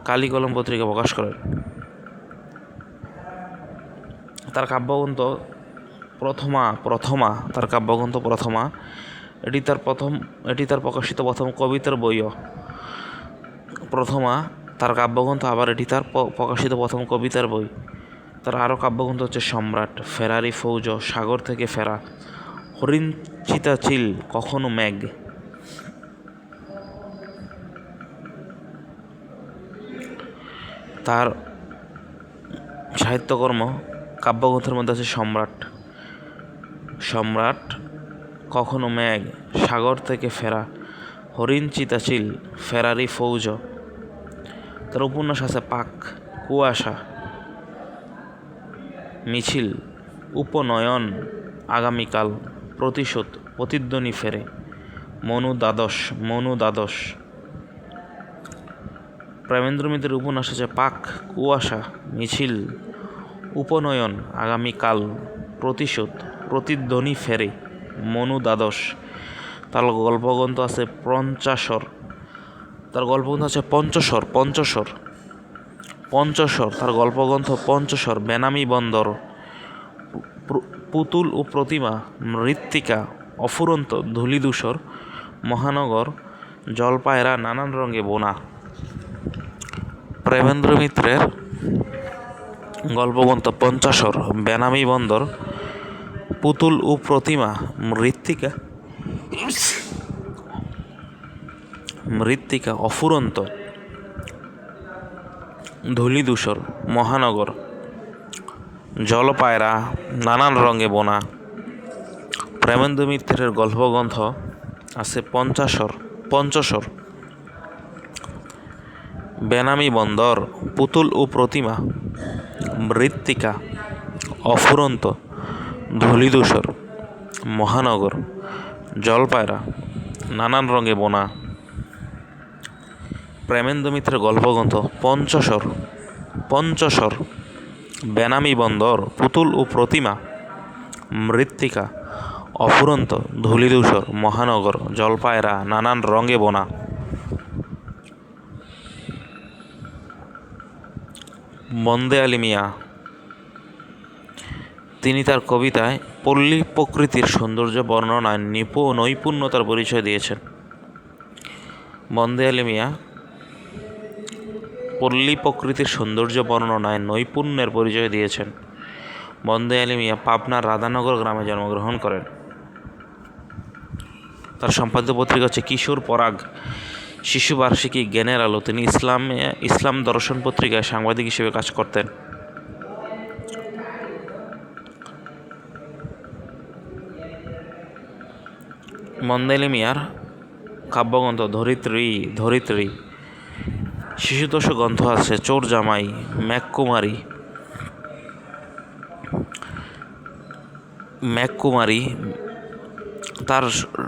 কালিকলম পত্রিকা প্রকাশ করেন। তার কাব্যগ্রন্থ প্রথমা এটি তার প্রকাশিত প্রথম কবিতার বইও। প্রথমা তার কাব্যগ্রন্থ, আবার এটি তার প্রকাশিত প্রথম কবিতার বই। তার আরও কাব্যগ্রন্থ হচ্ছে সম্রাট, ফেরারি ফৌজ, সাগর থেকে ফেরা, হরিণ চিতা চিল, কখনো মেঘ। তার সাহিত্যকর্ম কাব্যগ্রন্থের মধ্যে আছে সম্রাট, কখনো মেঘ, সাগর থেকে ফেরা, হরিণ চিতা চিল, ফেরারি ফৌজ। তার উপন্যাস আছে পাক, কুয়াশা, মিছিল, উপনয়ন, আগামীকাল, প্রতিশোধ, প্রতিধ্বনি ফেরে, মনু দ্বাদশ। প্রেমেন্দ্র মিত্রের উপন্যাস আছে পাক, কুয়াশা, মিছিল, উপনয়ন, আগামীকাল, প্রতিশোধ, প্রতিধ্বনি ফেরে, মনু দ্বাদশ। তার গল্পগ্রন্থ আছে পঞ্চশর। তার গল্পগ্রন্থ পঞ্চশর, বেনামি বন্দর, পুতুল ও প্রতিমা, মৃত্তিকা, অফুরন্ত, ধূলিধূসর, মহানগর, জলপায়রা, নানান রঙে বোনা। প্রেমেন্দ্র মিত্রের গল্পগ্রন্থ পঞ্চশর, বেনামি বন্দর, পুতুল ও প্রতিমা, মৃত্তিকা, অফুরন্ত, ধূলিধূসর, মহানগর, জলপায়রা, নানান রঙে বোনা। প্রেমেন্দ্র মিত্রের গল্পগ্রন্থ আছে পঞ্চশর, বেনামি বন্দর, পুতুল ও প্রতিমা, মৃত্তিকা, অফুরন্ত, ধূলিধূসর, মহানগর, জলপায়রা, নানান রঙে বোনা। প্রেমেন্দ্র মিত্রের গল্পগ্রন্থ পঞ্চশর, বেনামি বন্দর, পুতুল ও প্রতিমা, মৃত্তিকা, অফুরন্ত, ধূলিধূসর, মহানগর, জলপায়রা, নানান রঙে বোনা। বন্দে আলী মিয়া, তিনি তার কবিতায় পল্লী প্রকৃতির সৌন্দর্য বর্ণনায় নৈপুণ্যতার পরিচয় দিয়েছেন। বন্দে আলী মিয়া পল্লী প্রকৃতির সৌন্দর্য বর্ণনায় নৈপুণ্যের পরিচয় দিয়েছেন। বন্দে আলী মিয়া পাবনার রাধানগর গ্রামে জন্মগ্রহণ করেন। তার সম্পাদ্য পত্রিকা হচ্ছে কিশোর পরাগ, শিশু বার্ষিকী, জ্ঞানের আলো। তিনি ইসলাম দর্শন পত্রিকায় সাংবাদিক হিসেবে কাজ করতেন। বন্দে আলী মিয়ার কাব্যগ্রন্থ ধরিত্রী, শিশুতোষ গ্রন্থ আছে চোর জামাই, মেঘকুমারী। তার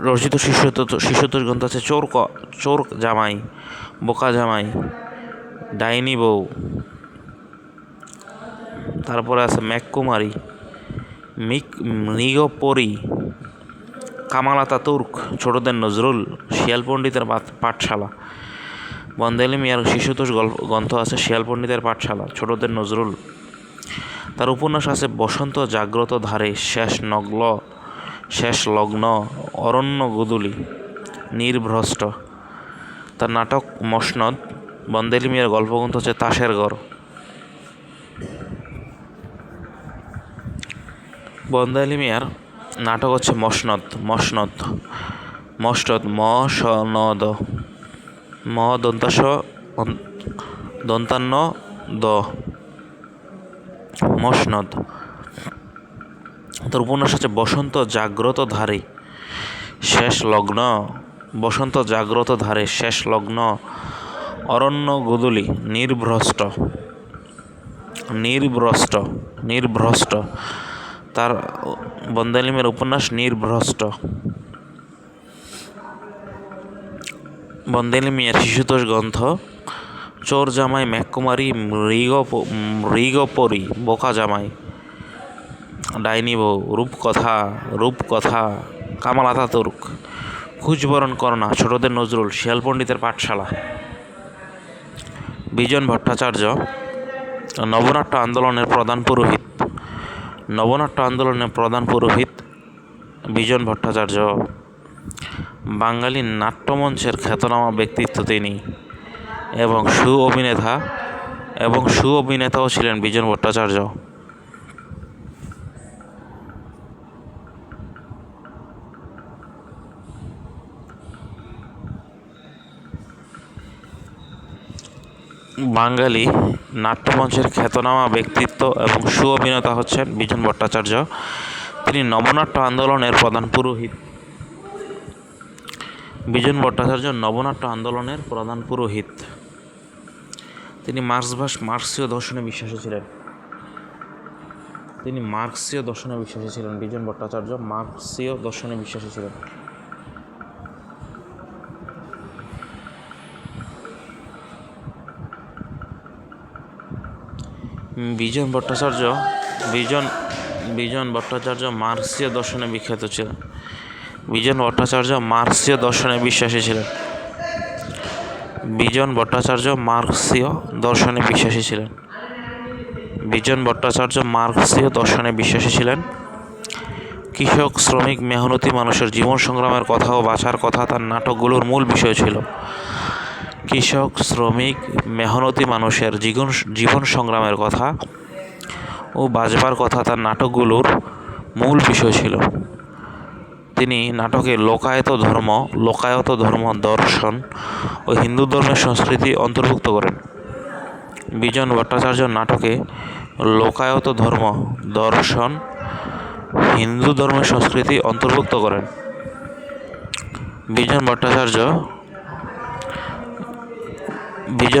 রচিত শিশুতোষ গ্রন্থ আছে চোর জামাই, বোকা জামাই, ডাইনি বউ। তারপরে আছে মেঘকুমারী, মৃগপরী, কামাল আতাতুর্ক, ছোটদের নজরুল, শিয়াল পণ্ডিতের পাঠশালা। বন্দে আলী মিয়ার শিশুতোষ গ্রন্থ আছে শিয়াল পণ্ডিতের পাঠশালা, ছোটদের নজরুল। তার উপন্যাস আছে বসন্ত জাগ্রত ধারে, শেষ লগ্ন, অরণ্য গুদুলি, নির্ভ্রষ্ট। তার নাটক মসনদ। বন্দে আলী মিয়ার গল্পগ্রন্থ হচ্ছে তাসের ঘর। বন্দে আলী মিয়ার নাটক হচ্ছে মসনদ, মসনদ। তার উপন্যাস হচ্ছে বসন্ত জাগ্রত ধারে, শেষ লগ্ন, অরণ্য গুদুলি, নির্ভ্রষ্ট। তার বন্দে আলী মিয়ার উপন্যাস নির্ভ্রষ্ট। বন্দে আলী মিয়ার শিশুতোষ গ্রন্থ চোর জামাই, মেঘকুমারী, মৃগপরী, বোকা জামাই। ডাইনি বউ, রূপকথা, কামাল আতাতুর্ক, খুঁজবরণ করোনা, ছোটদের নজরুল, শিয়াল পণ্ডিতের পাঠশালা। বিজন ভট্টাচার্য নবনাট্য আন্দোলনের প্রধান পুরোহিত বিজন ভট্টাচার্য। বাঙালি নাট্যমঞ্চের খ্যাতনামা ব্যক্তিত্ব তিনি এবং সুঅভিনেতাও ছিলেন বিজন ভট্টাচার্য। বাঙালি নাট্যমঞ্চের খ্যাতনামা ব্যক্তিত্ব এবং সুঅভিনেতা হচ্ছেন বিজন ভট্টাচার্য। তিনি নবনাট্য আন্দোলনের প্রধান পুরোহিত। বিজন ভট্টাচার্য নবনাট্য আন্দোলনের প্রধান পুরোহিত। তিনি মার্ক্সীয় দর্শনে বিশ্বাসী ছিলেন। বিজন ভট্টাচার্য মার্ক্সীয় দর্শনে বিশ্বাসী ছিলেন। বিজন ভট্টাচার্য মার্ক্সীয় দর্শনে বিখ্যাত ছিলেন। বিজন ভট্টাচার্য মার্ক্সীয় দর্শনে বিশ্বাসী ছিলেন। বিজন ভট্টাচার্য মার্ক্সীয় দর্শনে বিশ্বাসী ছিলেন। কৃষক, শ্রমিক, মেহনতি মানুষের জীবন সংগ্রামের কথা ও বাঁচার কথা তার নাটকগুলোর মূল বিষয় ছিল। কৃষক, শ্রমিক, মেহনতি মানুষের জীবন সংগ্রামের কথা ও বাঁচবার কথা তার নাটকগুলোর মূল বিষয় ছিল। তিনি নাটকে লোকায়ত ধর্ম, দর্শন ও হিন্দু ধর্মের সংস্কৃতি অন্তর্ভুক্ত করেন। বিজন ভট্টাচার্য নাটকে লোকায়ত ধর্ম, দর্শন, হিন্দু ধর্মের সংস্কৃতি অন্তর্ভুক্ত করেন। বিজন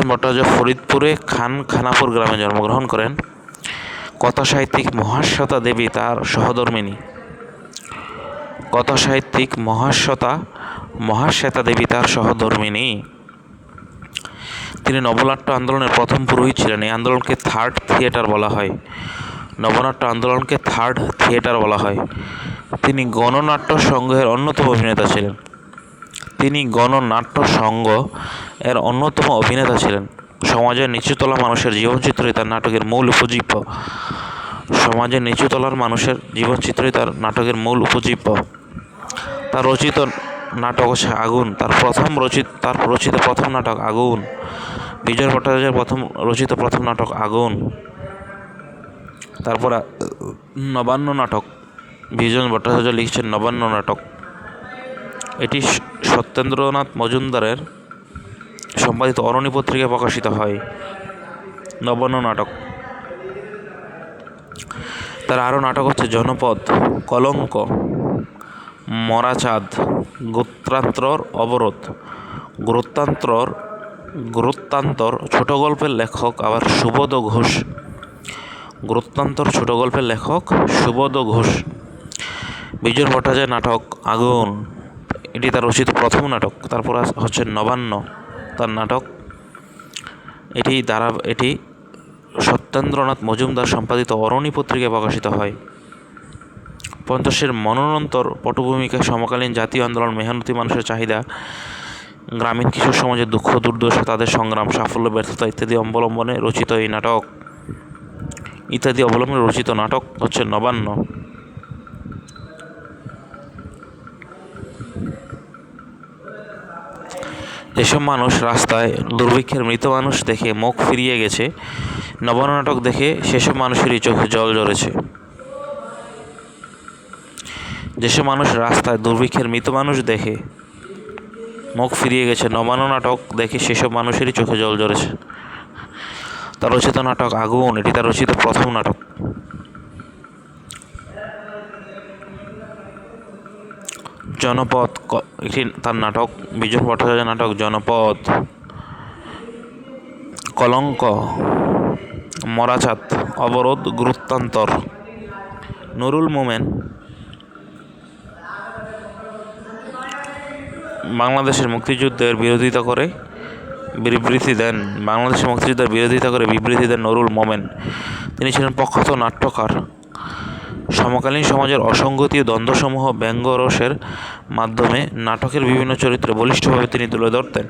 ভট্টাচার্য ফরিদপুরে খানাপুর গ্রামে জন্মগ্রহণ করেন। কথাসাহিত্যিক মহাশ্বেতা দেবী তার সহধর্মিণী। তিনি নবনাট্য আন্দোলনের প্রথম পুরোহিত ছিলেন। এই আন্দোলনকে থার্ড থিয়েটার বলা হয়। তিনি গণনাট্য সংঘের অন্যতম অভিনেতা ছিলেন। সমাজের নিচুতলা মানুষের জীবনচিত্রই তার নাটকের মূল উপজীব্য। তার রচিত নাটক হচ্ছে আগুন। তার রচিত প্রথম নাটক আগুন। বিজন ভট্টাচার্যের রচিত প্রথম নাটক আগুন। তারপরে নবান্ন নাটক। বিজন ভট্টাচার্য লিখছেন নবান্ন নাটক। এটি সত্যেন্দ্রনাথ মজুমদারের সম্পাদিত অরণি পত্রিকায় প্রকাশিত হয়। নবান্ন নাটক। তার আরও নাটক হচ্ছে জনপদ, কলঙ্ক, মরাচাঁদ, গোত্রান্তর, অবরোধ। গ্রন্থান্তর ছোট গল্পের লেখক আবার সুবোধ ঘোষ। বিজন ভট্টাচার্যের নাটক আগুন, এটি তার রচিত প্রথম নাটক। তারপর হচ্ছে নবান্ন তার নাটক। এটি সত্যেন্দ্রনাথ মজুমদার সম্পাদিত অরণি পত্রিকায় প্রকাশিত হয়। পঞ্চাশের মননোন্তর পটভূমিকায় সমকালীন জাতীয় আন্দোলন, মেহনতি মানুষের চাহিদা, গ্রামীণ কিশোর সমাজের দুঃখ দুর্দশা, তাদের সংগ্রাম, সাফল্য, ব্যর্থতা ইত্যাদি অবলম্বনে রচিত নাটক হচ্ছে নবান্ন। যেসব মানুষ রাস্তায় দুর্ভিক্ষের মৃত মানুষ দেখে মুখ ফিরিয়ে গেছে, নবান্ন নাটক দেখে সেসব মানুষেরই চোখে জল ঝরেছে। যেসব মানুষ রাস্তায় দুর্ভিক্ষের মৃত মানুষ দেখে মুখ ফিরিয়ে গেছে, নবান্ন নাটক দেখে সেসব মানুষেরই চোখে জল ঝরেছে। তার রচিত নাটক আগুন, এটি তার রচিত প্রথম নাটক। জনপদ, এটি তার নাটক। বিজন ভট্টাচার্যের নাটক জনপদ। কলঙ্ক, মরাচাঁদ, অবরোধ, গ্রন্থান্তর। নুরুল মোমেন বাংলাদেশের মুক্তিযুদ্ধের বিরোধিতা করে বিবৃতি দেন নুরুল মোমেন। তিনি ছিলেন প্রখ্যাত নাট্যকার। সমকালীন সমাজের অসঙ্গতি ও দ্বন্দ্বসমূহ ব্যঙ্গরসের মাধ্যমে নাটকের বিভিন্ন চরিত্রে বলিষ্ঠভাবে তিনি তুলে ধরতেন।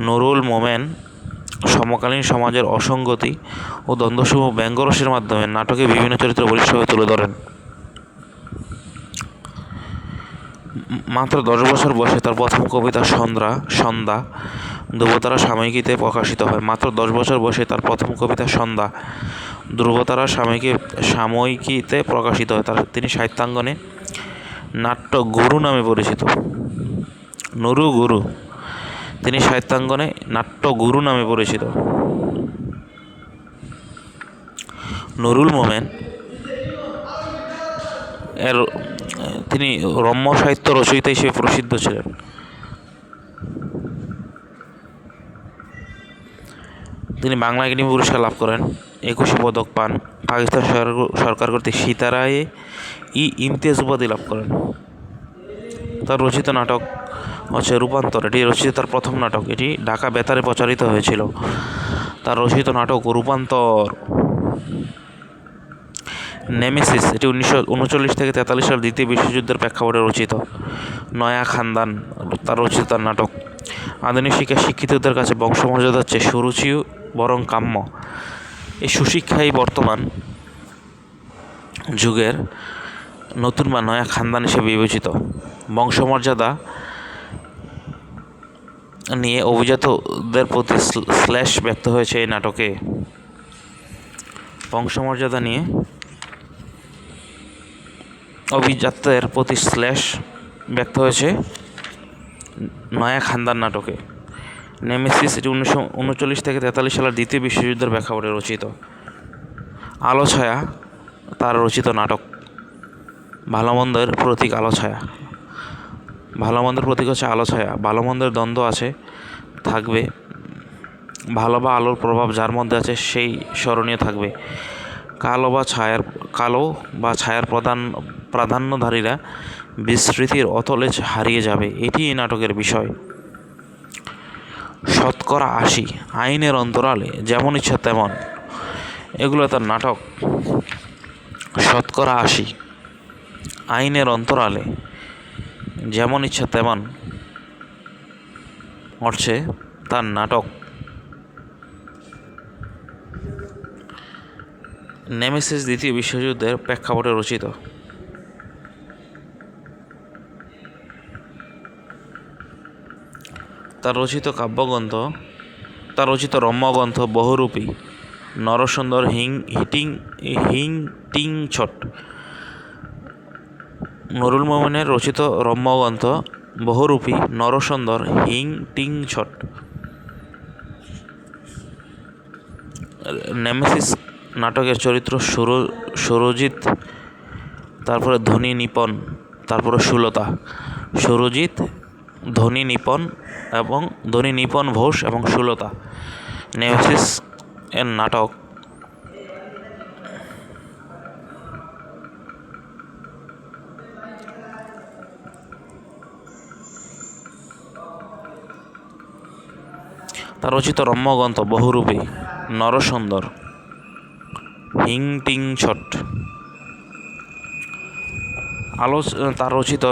নুরুল মোমেন সমকালীন সমাজের অসঙ্গতি ও দ্বন্দ্বসমূহ ব্যঙ্গরসের মাধ্যমে নাটকে বিভিন্ন চরিত্রে বলিষ্ঠভাবে তুলে ধরেন। মাত্র 10 বছর বয়সে তার প্রথম কবিতা সন্ধ্যা ধ্রুবতারা সাময়িকীতে প্রকাশিত হয়। মাত্র 10 বছর বয়সে তার প্রথম কবিতা সন্ধ্যা ধ্রুবতারা সাময়িকীতে প্রকাশিত হয়। তিনি সাহিত্যাঙ্গনে নাট্যগুরু নামে পরিচিত। নুরু গুরু, তিনি সাহিত্যাঙ্গনে নাট্যগুরু নামে পরিচিত। নুরুল মোমেন তিনি রম্য সাহিত্য রচয়িতা হিসেবে প্রসিদ্ধ ছিলেন। তিনি বাংলা একাডেমি পুরস্কার লাভ করেন, 21 পদক পান, পাকিস্তান সরকার কর্তৃক সীতারায়ে ইমতিয়াজ উপাধি লাভ করেন। তার রচিত নাটক হচ্ছে রূপান্তর। এটি রচিত তার প্রথম নাটক। এটি ঢাকা বেতারে প্রচারিত হয়েছিল। তার রচিত নাটক রূপান্তর। নেমেসিস, এটি 1939 থেকে 43 সাল দ্বিতীয় বিশ্বযুদ্ধের প্রেক্ষাপটে রচিত। নয়া খানদান, তার রচিত তার নাটক। আধুনিক শিক্ষিতদের কাছে বংশমর্যাদার চেয়ে সুরুচি বরং কাম্য। এই সুশিক্ষাই বর্তমান যুগের নতুন বা নয়া খানদান হিসেবে বিবেচিত। বংশমর্যাদা নিয়ে অভিজাতদের প্রতি শ্লেষ ব্যক্ত হয়েছে এই নাটকে। বংশমর্যাদা নিয়ে অভিজাতদের প্রতি শ্লেষ ব্যক্ত হয়েছে নয়া খানদান নাটকে। নেমেসিস, এটি 1939 থেকে 43 সালের দ্বিতীয় বিশ্বযুদ্ধের প্রেক্ষাপটে রচিত। আলো ছায়া, তার রচিত নাটক। ভালো মন্দের প্রতীক আলো ছায়া। ভালো মন্দের প্রতীক হচ্ছে আলো ছায়া। ভালো মন্দের দ্বন্দ্ব আছে, থাকবে। ভালো বা আলোর প্রভাব যার মধ্যে আছে সেই স্মরণীয় থাকবে। কালো বা ছায়ার প্রাধান্যধারীরা বিস্মৃতির অতলে হারিয়ে যাবে, এটি এই নাটকের বিষয়। 80 আইনের অন্তরালে যেমন ইচ্ছা তেমন, এগুলো তার নাটক। 80 আইনের অন্তরালে যেমন ইচ্ছা তেমন হচ্ছে তার নাটক। নেমেসিস দ্বিতীয় বিশ্বযুদ্ধের প্রেক্ষাপটে রচিত। তার রচিত রম্যগ্রন্থ বহুরূপী, নরসুন্দর, হিং টিং ছট। নুরুল মোমেনের রচিত রম্যগ্রন্থ বহুরূপী, নরসুন্দর, হিং টিং ছট। নেমেসিস নাটকের চরিত্র সুরজিৎ, তারপরে ধ্বনি নিপন, তারপরে সুলতা। সুরজিৎ, ধ্বনি নিপন ঘোষ এবং সুলতা। নেমেসিস এর নাটক। তার রচিত রম্যগ্রন্থ বহুরূপী, নরসুন্দর, হিং টিং ছট। তার রচিত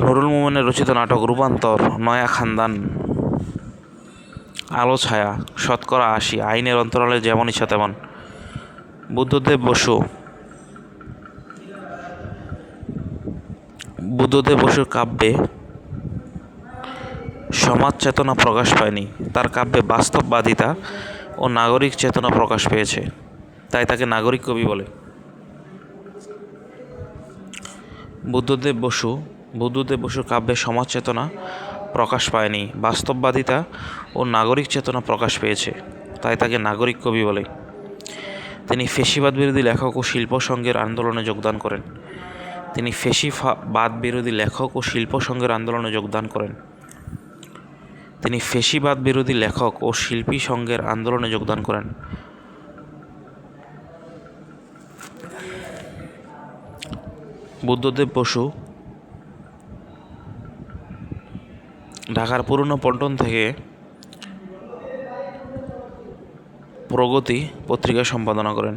নুরুল মোমেনের রচিত নাটক রূপান্তর, নয়া খানদান, আলো ছায়া, 80 আইনের অন্তরালে যেমন ইচ্ছা তেমন। বুদ্ধদেব বসুর কাব্যে সমাজ চেতনা প্রকাশ পায়নি। তার কাব্যে বাস্তববাদিতা ও নাগরিক চেতনা প্রকাশ পেয়েছে, তাই তাকে নাগরিক কবি বলে। বুদ্ধদেব বসুর কাব্যে সমাজ চেতনা প্রকাশ পায়নি, বাস্তববাদিতা ও নাগরিক চেতনা প্রকাশ পেয়েছে, তাই তাকে নাগরিক কবি বলে। তিনি ফ্যাসিবাদ বিরোধী লেখক ও শিল্প সংঘের আন্দোলনে যোগদান করেন। তিনি ফ্যাসিবাদ বিরোধী লেখক ও শিল্প সংঘের আন্দোলনে যোগদান করেন। তিনি ফ্যাসিবাদ বিরোধী লেখক ও শিল্পী সংঘের আন্দোলনে যোগদান করেন। বুদ্ধদেব বসু ঢাকার পুরনো পল্টন থেকে প্রগতি পত্রিকা সম্পাদনা করেন।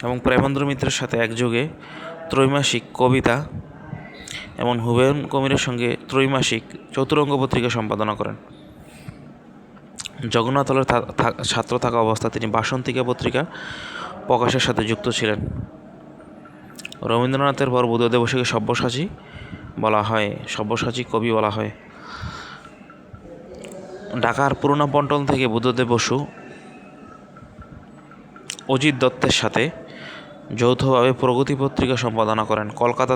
এবং প্রেমেন্দ্র মিত্রের সাথে একযোগে ত্রৈমাসিক কবিতা এবং হুমায়ুন কবিরের সঙ্গে ত্রৈমাসিক চতুরঙ্গ পত্রিকা সম্পাদনা করেন। জগন্নাথ হলের ছাত্র থাকা অবস্থায় তিনি বাসন্তিকা পত্রিকা প্রকাশের সাথে যুক্ত ছিলেন। রবীন্দ্রনাথের পর বুদ্ধদেব বসুকে সব্যসাচী কবি বলা হয়। ঢাকার পুরোনো পল্টন থেকে বুদ্ধদেব বসু অজিত দত্তের সাথে যৌথভাবে প্রগতি পত্রিকা সম্পাদনা করেন। কলকাতা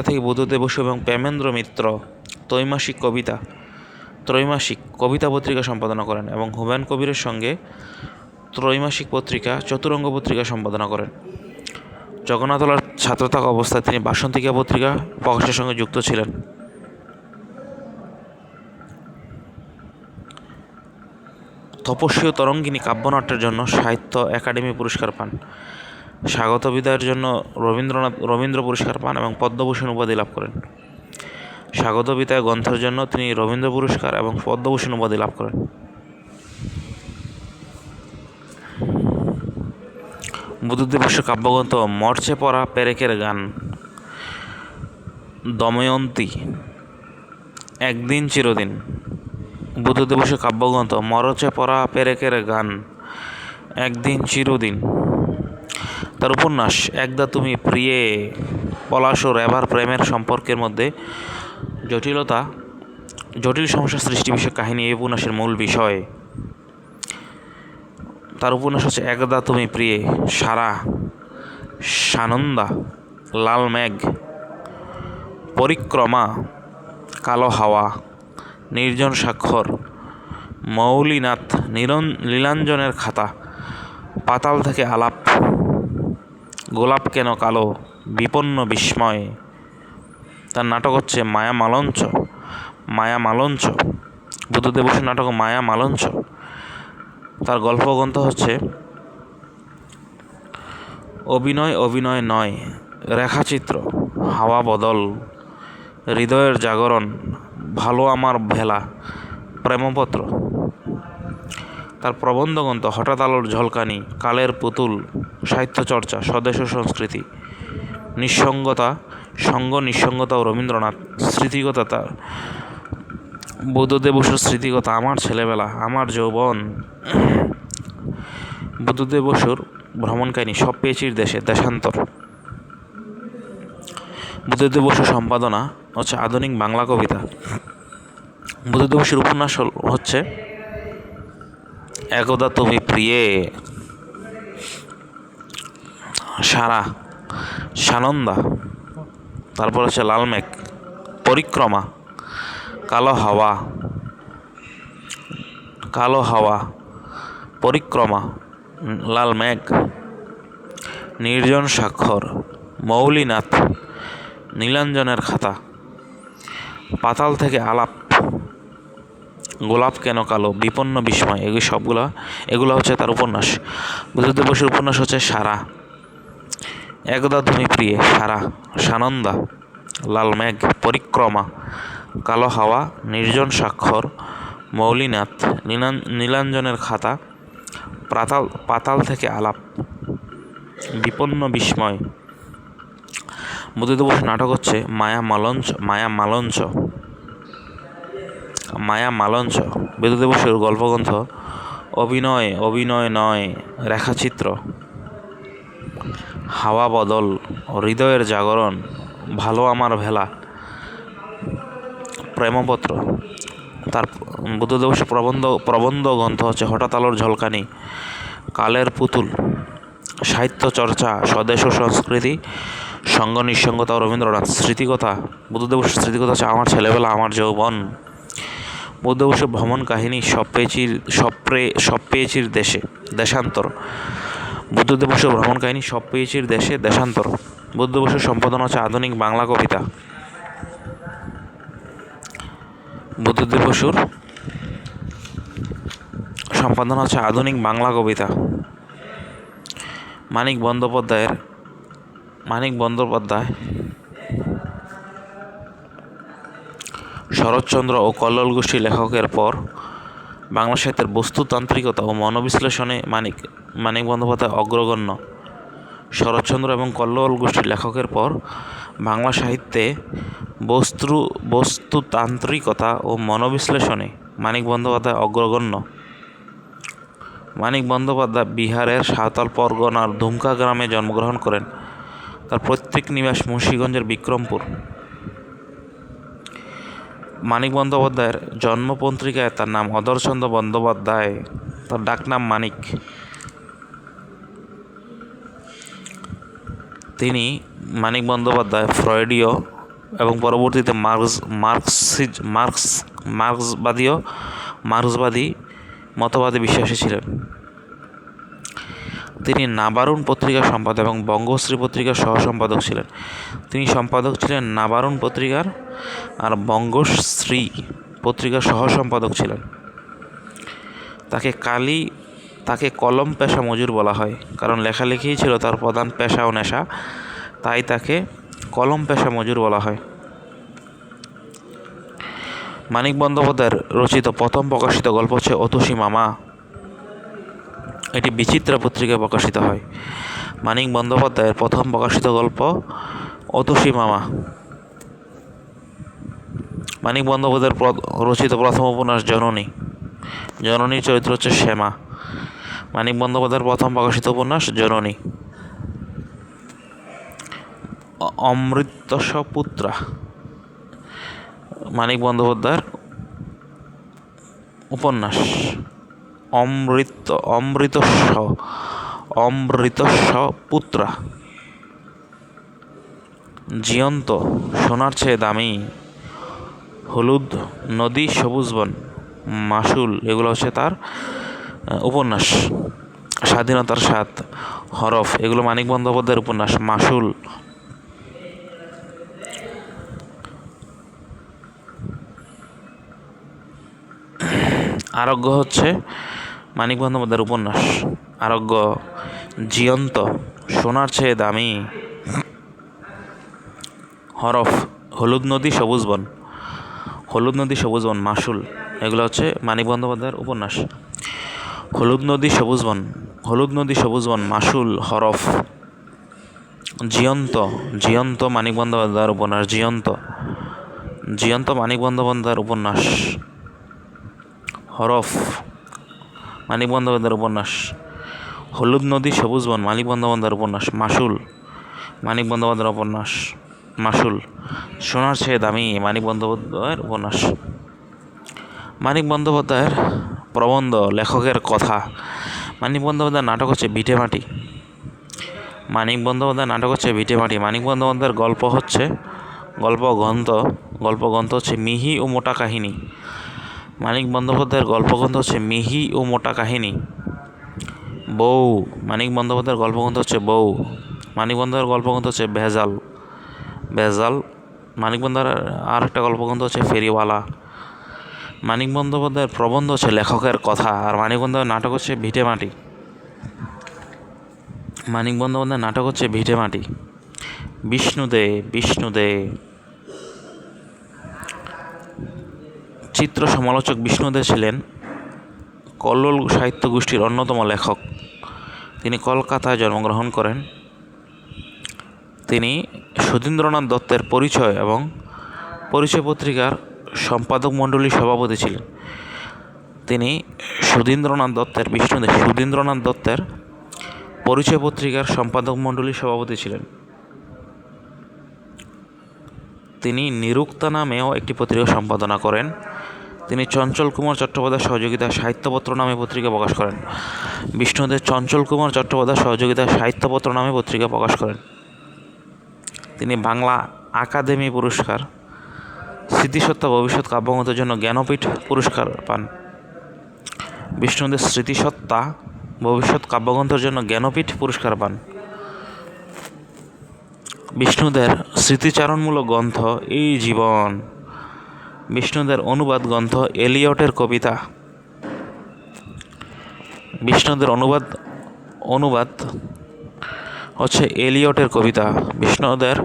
থেকে বুদ্ধদেব বসু এবং প্রেমেন্দ্র মিত্র ত্রৈমাসিক কবিতা পত্রিকা সম্পাদনা করেন এবং হুমায়ুন কবিরের সঙ্গে ত্রৈমাসিক পত্রিকা চতুরঙ্গ পত্রিকা সম্পাদনা করেন। জগন্নাথ হলের ছাত্র থাকা অবস্থায় তিনি বাসন্তিকা পত্রিকা প্রকাশের সঙ্গে যুক্ত ছিলেন। তপস্বী ও তরঙ্গিনী কাব্যনাট্যের জন্য সাহিত্য একাডেমি পুরস্কার পান। স্বাগত বিদায়ের জন্য রবীন্দ্র পুরস্কার পান এবং পদ্মভূষণ উপাধি লাভ করেন। স্বাগত বিদায় গ্রন্থের জন্য তিনি রবীন্দ্র পুরস্কার এবং পদ্মভূষণ উপাধি লাভ করেন। বুদ্ধদেব বসুর কাব্যগ্রন্থ মরচে পড়া পেরেকের গান, দময়ন্তী, একদিন চিরদিন। বুদ্ধদেব বসুর কাব্যগ্রন্থ মরচে পড়া পেরেকের গান, একদিন চিরদিন। তার উপন্যাস একদা তুমি প্রিয়ে, পলাশ ও রেভার প্রেমের সম্পর্কের মধ্যে জটিল সমস্যা সৃষ্টি বিষয়ক কাহিনী এই উপন্যাসের মূল বিষয়। তার উপন্যাস হচ্ছে একদা তুমি প্রিয়ে, সারা, সানন্দা, লাল মেঘ, পরিক্রমা, কালো হাওয়া, নির্জন স্বাক্ষর, মৌলিনাথ, নীলাঞ্জনের খাতা, পাতাল থেকে আলাপ, গোলাপ কেন কালো, বিপন্ন বিস্ময়। তার নাটক হচ্ছে মায়া মালঞ্চ। বুদ্ধদেব বসুর নাটক মায়া মালঞ্চ। তার গল্পগ্রন্থ হচ্ছে অভিনয় নয়, রেখাচিত্র, হাওয়া বদল, হৃদয়ের জাগরণ, ভালো আমার ভেলা, প্রেমপত্র। তার প্রবন্ধগ্রন্থ হঠাৎ আলোর ঝলকানি, কালের পুতুল, সাহিত্য চর্চা, স্বদেশ ও সংস্কৃতি, নিঃসঙ্গতা ও রবীন্দ্রনাথ, স্মৃতিকথা। তার বুদ্ধদেব বসুর স্মৃতিকথা, আমার ছেলেবেলা, আমার যৌবন। বুদ্ধদেব বসুর ভ্রমণ কাহিনী, সব পেয়েছির দেশে, দেশান্তর। বুদ্ধদেব বসুর সম্পাদনা হচ্ছে আধুনিক বাংলা কবিতা। বুদ্ধদেব বসুর উপন্যাস হচ্ছে একদা তুমি প্রিয়ে, সারা, সানন্দা, তারপর হচ্ছে লাল মেঘ, পরিক্রমা, কালো হাওয়া, পরিক্রমা, লাল মেঘ, নির্জন স্বাক্ষর, মৌলিনাথ, নীলাঞ্জনের খাতা, পাতাল থেকে আলাপ, গোলাপ কেন কালো, বিপন্ন বিস্ময়। এগুলো হচ্ছে তার উপন্যাস। বুদ্ধদেব বসুর উপন্যাস হচ্ছে সারা, একদা তুমি প্রিয়ে, সারা, সানন্দা, লাল মেঘ, পরিক্রমা, কালো হাওয়া, নির্জন স্বাক্ষর, মৌলিনাথ, নীলাঞ্জনের খাতা, পাতাল থেকে আলাপ, বিপন্ন বিস্ময়। বুদ্ধদেব বসুর নাটক হচ্ছে মায়া মালঞ্চ। বুদ্ধদেব বসুর গল্পগ্রন্থ অভিনয় নয়, রেখাচিত্র, হাওয়া বদল, হৃদয়ের জাগরণ, ভালো আমার ভেলা, প্রেমপত্র। তার বুদ্ধদেব বসুর প্রবন্ধ গ্রন্থ হচ্ছে হঠাৎ আলোর ঝলকানি, কালের পুতুল, সাহিত্য চর্চা, স্বদেশ ও সংস্কৃতি, নিঃসঙ্গতা ও রবীন্দ্রনাথ, স্মৃতিকথা। বুদ্ধদেব বসুর স্মৃতিকথা হচ্ছে আমার ছেলেবেলা, আমার যৌবন। বুদ্ধদেব বসুর ভ্রমণ কাহিনী সব পেয়েছির দেশে, দেশান্তর। বুদ্ধদেব বসুর ভ্রমণ কাহিনী সব পেয়েছির দেশে, দেশান্তর। বুদ্ধদেব বসুর সম্পাদনা হচ্ছে আধুনিক বাংলা কবিতা। বুদ্ধদেব বসুর সম্পাদনা হচ্ছে আধুনিক বাংলা কবিতা। মানিক বন্দ্যোপাধ্যায় শরৎচন্দ্র ও কল্লোল গোষ্ঠীর লেখকের পর বাংলা সাহিত্যের বস্তুতান্ত্রিকতা ও মনোবিশ্লেষণে মানিক বন্দ্যোপাধ্যায় অগ্রগণ্য। শরৎচন্দ্র এবং কল্লোল গোষ্ঠীর লেখকের পর বাংলা সাহিত্যে বস্তুতান্ত্রিকতা ও মনোবিশ্লেষণে মানিক বন্দ্যোপাধ্যায় অগ্রগণ্য। মানিক বন্দ্যোপাধ্যায় বিহারের সাঁওতাল পরগনার দুমকা গ্রামে জন্মগ্রহণ করেন। তার পৈতৃক নিবাস মুন্সিগঞ্জের বিক্রমপুর। মানিক বন্দ্যোপাধ্যায়ের জন্মপত্রিকায় তার নাম অধরচন্দ্র বন্দ্যোপাধ্যায়, তার ডাকনাম মানিক। তিনি মানিক বন্দ্যোপাধ্যায় ফ্রয়েডীয় এবং পরবর্তীতে মার্ক্সবাদী মতবাদে বিশ্বাসী ছিলেন। তিনি নাবারুণ পত্রিকার সম্পাদক এবং বঙ্গশ্রী পত্রিকার সহ সম্পাদক ছিলেন। তিনি সম্পাদক ছিলেন নাবারুণ পত্রিকার আর বঙ্গশ্রী পত্রিকার সহ সম্পাদক ছিলেন। তাকে কলম পেশা মজুর বলা হয়, কারণ লেখালেখিই ছিল তার প্রধান পেশা ও নেশা, তাই তাকে কলম পেশা মজুর বলা হয়। মানিক বন্দ্যোপাধ্যায়ের রচিত প্রথম প্রকাশিত গল্প হচ্ছে অতসী মামা। এটি বিচিত্রা পত্রিকায় প্রকাশিত হয়। মানিক বন্দ্যোপাধ্যায়ের প্রথম প্রকাশিত গল্প অতসী মামা। মানিক বন্দ্যোপাধ্যায়ের রচিত প্রথম উপন্যাস জননী। জননীর চরিত্র হচ্ছে শ্যামা। মানিক বন্দ্যোপাধ্যায়ের প্রথম প্রকাশিত উপন্যাস জননী। অমৃতস্বপুত্রা মানিক বন্দ্যোপাধ্যায়ের উপন্যাস। অমৃতস্বপুত্রা। জীয়ন্ত, সোনার চেয়ে দামি, হলুদ নদী, সবুজ বন, মাসুল, এগুলো হচ্ছে তার উপন্যাস। স্বাধীনতার স্বাদ, হরফ, এগুলো মানিক বন্দ্যোপাধ্যায়ের উপন্যাস। মাসুল। আরোগ্য হচ্ছে মানিক বন্দ্যোপাধ্যায়ের উপন্যাস। আরোগ্য। জীয়ন্ত, সোনার চেয়ে দামি, হরফ, হলুদ নদী সবুজ বন, মাসুল, এগুলো হচ্ছে মানিক বন্দ্যোপাধ্যায়ের উপন্যাস। হলুদ নদী সবুজ বন, মাসুল, হরফ। জীয়ন্ত মানিক বন্দ্যোপাধ্যায়ের উপন্যাস। জীয়ন্ত মানিক বন্দ্যোপাধ্যায়ের উপন্যাস। হরফ মানিক বন্দ্যোপাধ্যায়ের উপন্যাস। হলুদ নদী সবুজ বন মানিক বন্দ্যোপাধ্যায়ের উপন্যাস। মানিক বন্দ্যোপাধ্যায়ের উপন্যাস। মাসুল। সোনার চেয়ে দামি মানিক বন্দ্যোপাধ্যায়ের উপন্যাস। মানিক বন্দ্যোপাধ্যায়ের প্রবন্ধ, লেখকের কথা। মানিক বন্দ্যোপাধ্যায়ের নাটক হচ্ছে ভিটেমাটি। মানিক বন্দ্যোপাধ্যায়ের গল্পগ্রন্থ হচ্ছে মিহি ও মোটা কাহিনী। মানিক বন্দ্যোপাধ্যায়ের গল্পগ্রন্থ হচ্ছে মিহি ও মোটা কাহিনী। বউ। মানিক বন্দ্যোপাধ্যায়ের গল্পগ্রন্থ হচ্ছে বউ। মানিক বন্দ্যোপাধ্যায়ের গল্পগ্রন্থ হচ্ছে ভেজাল। মানিক বন্দ্যোপাধ্যায়ের আর একটা গল্পগ্রন্থ হচ্ছে ফেরিওয়ালা। মানিক বন্দ্যোপাধ্যায়ের প্রবন্ধ হচ্ছে লেখকের কথা। আর মানিক বন্দ্যোপাধ্যায়ের নাটক হচ্ছে ভিটেমাটি। বিষ্ণুদে। চিত্র সমালোচক বিষ্ণুদে ছিলেন কল্লোল সাহিত্য গোষ্ঠীর অন্যতম লেখক। তিনি কলকাতায় জন্মগ্রহণ করেন। তিনি সুধীন্দ্রনাথ দত্তের পরিচয় পত্রিকার সম্পাদক মণ্ডলীর সভাপতি ছিলেন। তিনি সুধীন্দ্রনাথ দত্তের পরিচয় পত্রিকার সম্পাদক মণ্ডলীর সভাপতি ছিলেন। তিনি নিরুক্তা নামেও একটি পত্রিকা সম্পাদনা করেন। তিনি চঞ্চল কুমার চট্টোপাধ্যায়ের সহযোগিতায় সাহিত্যপত্র নামে পত্রিকা প্রকাশ করেন। বিষ্ণুদে চঞ্চল কুমার চট্টোপাধ্যায়ের সহযোগিতায় সাহিত্যপত্র নামে পত্রিকা প্রকাশ করেন। তিনি বাংলা আকাদেমি পুরস্কার, স্মৃতিসত্তা ভবিষ্যৎ কাব্যগ্রন্থের জন্য জ্ঞানপীঠ পুরস্কার পান। বিষ্ণুদের স্মৃতিসত্তা ভবিষ্যৎ কাব্যগ্রন্থের জন্য জ্ঞানপীঠ পুরস্কার পান। বিষ্ণুদের স্মৃতিচারণমূলক গ্রন্থ এই জীবন। বিষ্ণুদের অনুবাদ গ্রন্থ এলিয়টের কবিতা। বিষ্ণুদের অনুবাদ হচ্ছে এলিয়টের কবিতা। বিষ্ণুদের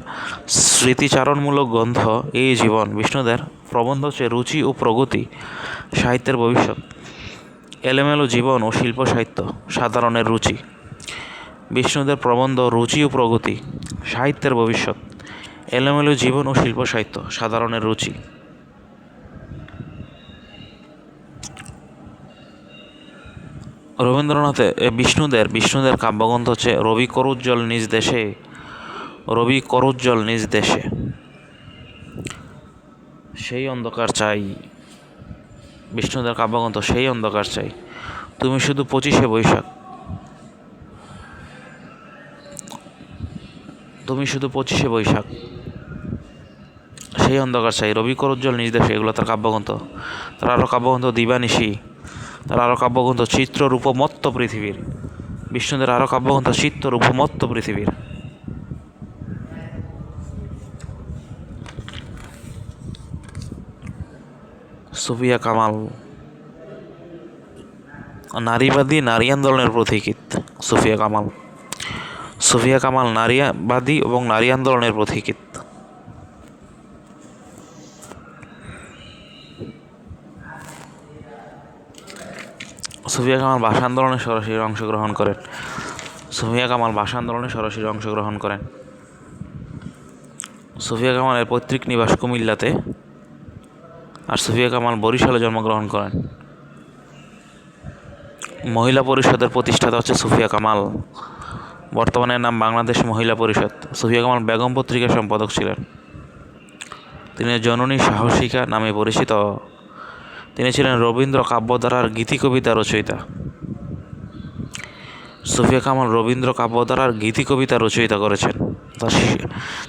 স্মৃতিচারণমূলক গ্রন্থ এই জীবন। বিষ্ণুদের প্রবন্ধ হচ্ছে রুচি ও প্রগতি, সাহিত্যের ভবিষ্যৎ। এলোমেলো জীবন ও শিল্প সাহিত্য সাধারণের রুচি। বিষ্ণুদের প্রবন্ধ রুচি ও প্রগতি সাহিত্যের ভবিষ্যৎ। এলোমেলো জীবন ও শিল্প সাহিত্য সাধারণের রুচি। রবীন্দ্রনাথের বিষ্ণুদের কাব্যগ্রন্থ হচ্ছে রবি করুজ্জ্বল নিজ দেশে, সেই অন্ধকার চাই। বিষ্ণুদের কাব্যগ্রন্থ সেই অন্ধকার চাই, তুমি শুধু 25শে বৈশাখ, সেই অন্ধকার চাই, রবি করুজ্জ্বল নিজ দেশে, এগুলো তার কাব্যগ্রন্থ। তার আরও কাব্যগ্রন্থ দিবানিশি, তার আরও কাব্যগ্রন্থ চিত্ররূপমত্ত পৃথিবীর। বিষ্ণুদের আরও কাব্যগ্রন্থ চিত্ররূপমত্ত পৃথিবীর। সুফিয়া কামাল নারীবাদী নারী আন্দোলনের পথিকৃৎ। সুফিয়া কামাল নারীবাদী এবং নারী আন্দোলনের পথিকৃৎ। সুফিয়া কামাল ভাষা আন্দোলনে সরাসরি অংশগ্রহণ করেন। সুফিয়া কামালের পৈতৃক নিবাস কুমিল্লাতে, আর সুফিয়া কামাল বরিশালে জন্মগ্রহণ করেন। মহিলা পরিষদের প্রতিষ্ঠাতা হচ্ছে সুফিয়া কামাল, বর্তমানে নাম বাংলাদেশ মহিলা পরিষদ। সুফিয়া কামাল বেগম পত্রিকার সম্পাদক ছিলেন। তিনি জননী সাহসিকা নামে পরিচিত। তিনি ছিলেন রবীন্দ্র কাব্যধারার গীতিকবিতা রচয়িতা। সুফিয়া কামাল রবীন্দ্র কাব্যধারার গীতিকবিতা রচয়িতা করেছেন।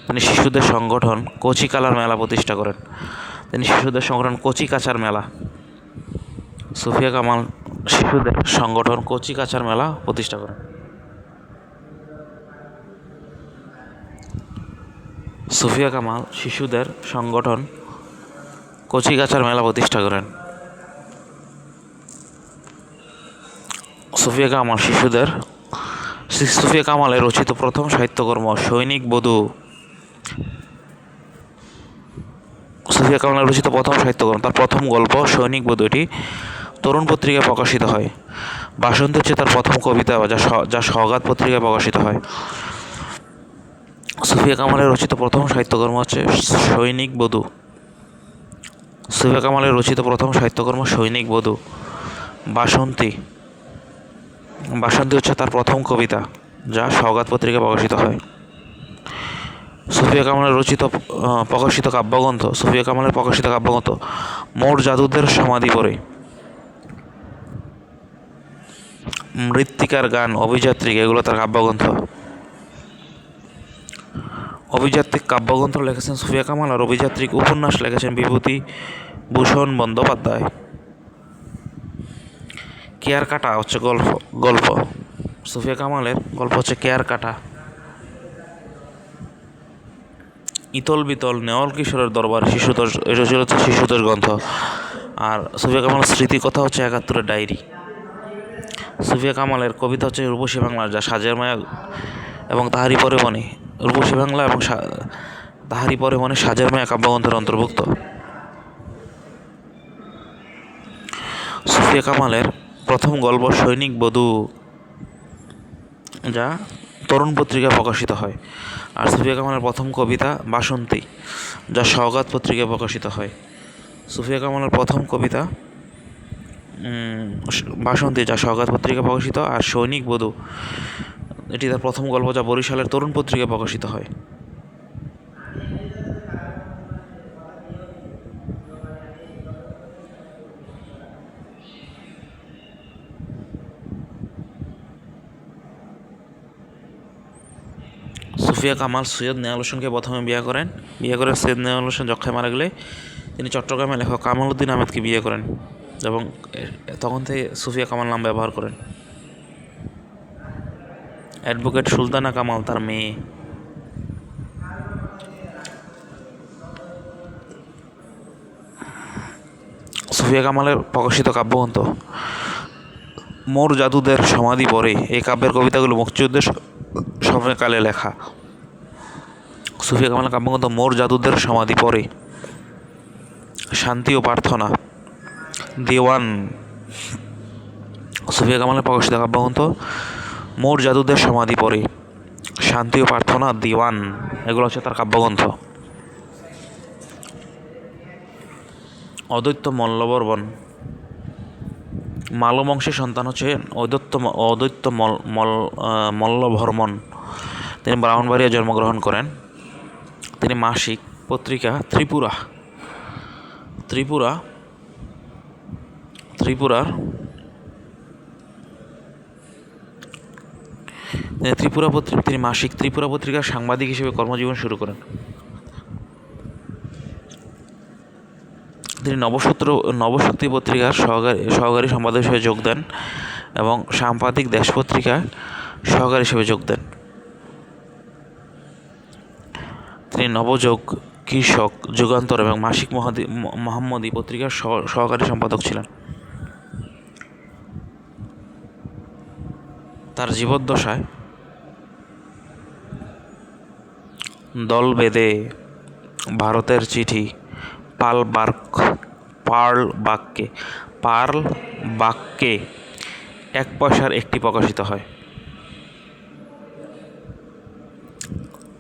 তিনি শিশুদের সংগঠন কচি কালার মেলা প্রতিষ্ঠা করেন। সুফিয়া কামাল শিশুদের সংগঠন কচি কাচার মেলা প্রতিষ্ঠা করেন। সুফিয়া কামাল শিশুদের সংগঠন কচিকাচার মেলা প্রতিষ্ঠা করেন। সুফিয়া কামালের রচিত প্রথম সাহিত্যকর্ম সৈনিক বধূ। তার প্রথম গল্প সৈনিক বধূ, এটি তরুণ পত্রিকায় প্রকাশিত হয়। বাসন্তী হচ্ছে তার প্রথম কবিতা যা সওগাত পত্রিকায় প্রকাশিত হয়। সুফিয়া কামালের রচিত প্রথম সাহিত্যকর্ম হচ্ছে সৈনিক বধূ। বাসন্তী হচ্ছে তার প্রথম কবিতা যা সওগাত পত্রিকায় প্রকাশিত হয়। সুফিয়া কামালের প্রকাশিত কাব্যগ্রন্থ মোর জাদুদের সমাধি পড়ে, মৃত্তিকার গান, অভিযাত্রিক, এগুলো তার কাব্যগ্রন্থ। অভিযাত্রিক কাব্যগ্রন্থ লিখেছেন সুফিয়া কামাল, আর অভিযাত্রিক উপন্যাস লিখেছেন বিভূতিভূষণ বন্দ্যোপাধ্যায়। কেয়ার কাটা হচ্ছে গল্প। সুফিয়া কামালের গল্প হচ্ছে কেয়ার কাটা। ইতল বিতল, নেওয়াল কিশোরের দরবার, শিশুতোষ, এটা ছিল হচ্ছে শিশুতোষ গ্রন্থ। আর সুফিয়া কামালের স্মৃতিকথা হচ্ছে ৭১-এর ডায়েরি। সুফিয়া কামালের কবিতা হচ্ছে রূপসী বাংলা, যা সাজের মায়া এবং তাহারি পরে মনে, রূপসী বাংলা এবং তাহারি পরে মনে সাজের মায়া কাব্যগ্রন্থের অন্তর্ভুক্ত। সুফিয়া কামালের প্রথম গল্প সৈনিক বধূ, যা তরুণ পত্রিকায় প্রকাশিত হয়। আর সুফিয়া কামালের প্রথম কবিতা বাসন্তী, যা সওগাত পত্রিকায় প্রকাশিত হয়। সুফিয়া কামালের প্রথম কবিতা বাসন্তী, যা সওগাত পত্রিকায় প্রকাশিত। আর সৈনিক বধূ, এটি তার প্রথম গল্প, যা বরিশালের তরুণ পত্রিকায় প্রকাশিত হয়। সুফিয়া কামাল সৈয়দ নেওয়াল হোসেনকে প্রথমে বিয়ে করেন। সৈয়দ নেওয়াল হোসেন যক্ষায় মারা গেলে তিনি চট্টগ্রামের লেখক কামাল উদ্দিন আহমেদকে বিয়ে করেন এবং তখন থেকে সুফিয়া কামাল নাম ব্যবহার করেন। অ্যাডভোকেট সুলতানা কামাল তার মেয়ে। সুফিয়া কামালের প্রকাশিত কাব্যগ্রন্থ মোর জাদুদের সমাধি পড়ে, এই কাব্যের কবিতাগুলো মুক্তিযুদ্ধের সময়কালে লেখা। সুফিয়া কামালের কাব্যগ্রন্থ মোর জাদুদের সমাধি পড়ে, শান্তি ও প্রার্থনা, দেওয়ান, সুফিয়া কামালের প্রকাশিত কাব্যগ্রন্থ মোর জাদুদের সমাধি পড়ে, শান্তি ও প্রার্থনা, দিওয়ান, এগুলো হচ্ছে তার কাব্যগ্রন্থ। অদ্বৈত মল্লবর্মণ মালব বংশের সন্তান হচ্ছে অদ্বৈত মল্লবর্মণ। তিনি ব্রাহ্মণবাড়িয়ায় জন্মগ্রহণ করেন। তিনি মাসিক পত্রিকা ত্রিপুরার তিনি মাসিক ত্রিপুরা পত্রিকার সাংবাদিক হিসেবে কর্মজীবন শুরু করেন। তিনি নবশক্তি পত্রিকার সহকারী সম্পাদক হিসেবে যোগ দেন এবং সাম্প্রতিক দেশ পত্রিকায় সহকারী হিসেবে যোগ দেন। তিনি নবযোগ, কৃষক, যুগান্তর এবং মাসিক মোহাম্মদী পত্রিকার সহকারী সম্পাদক ছিলেন। তার জীবদ্দশায় দল বেঁধে, ভারতের চিঠি, পার্ল বাক্যে 1 পয়সার একটি প্রকাশিত হয়।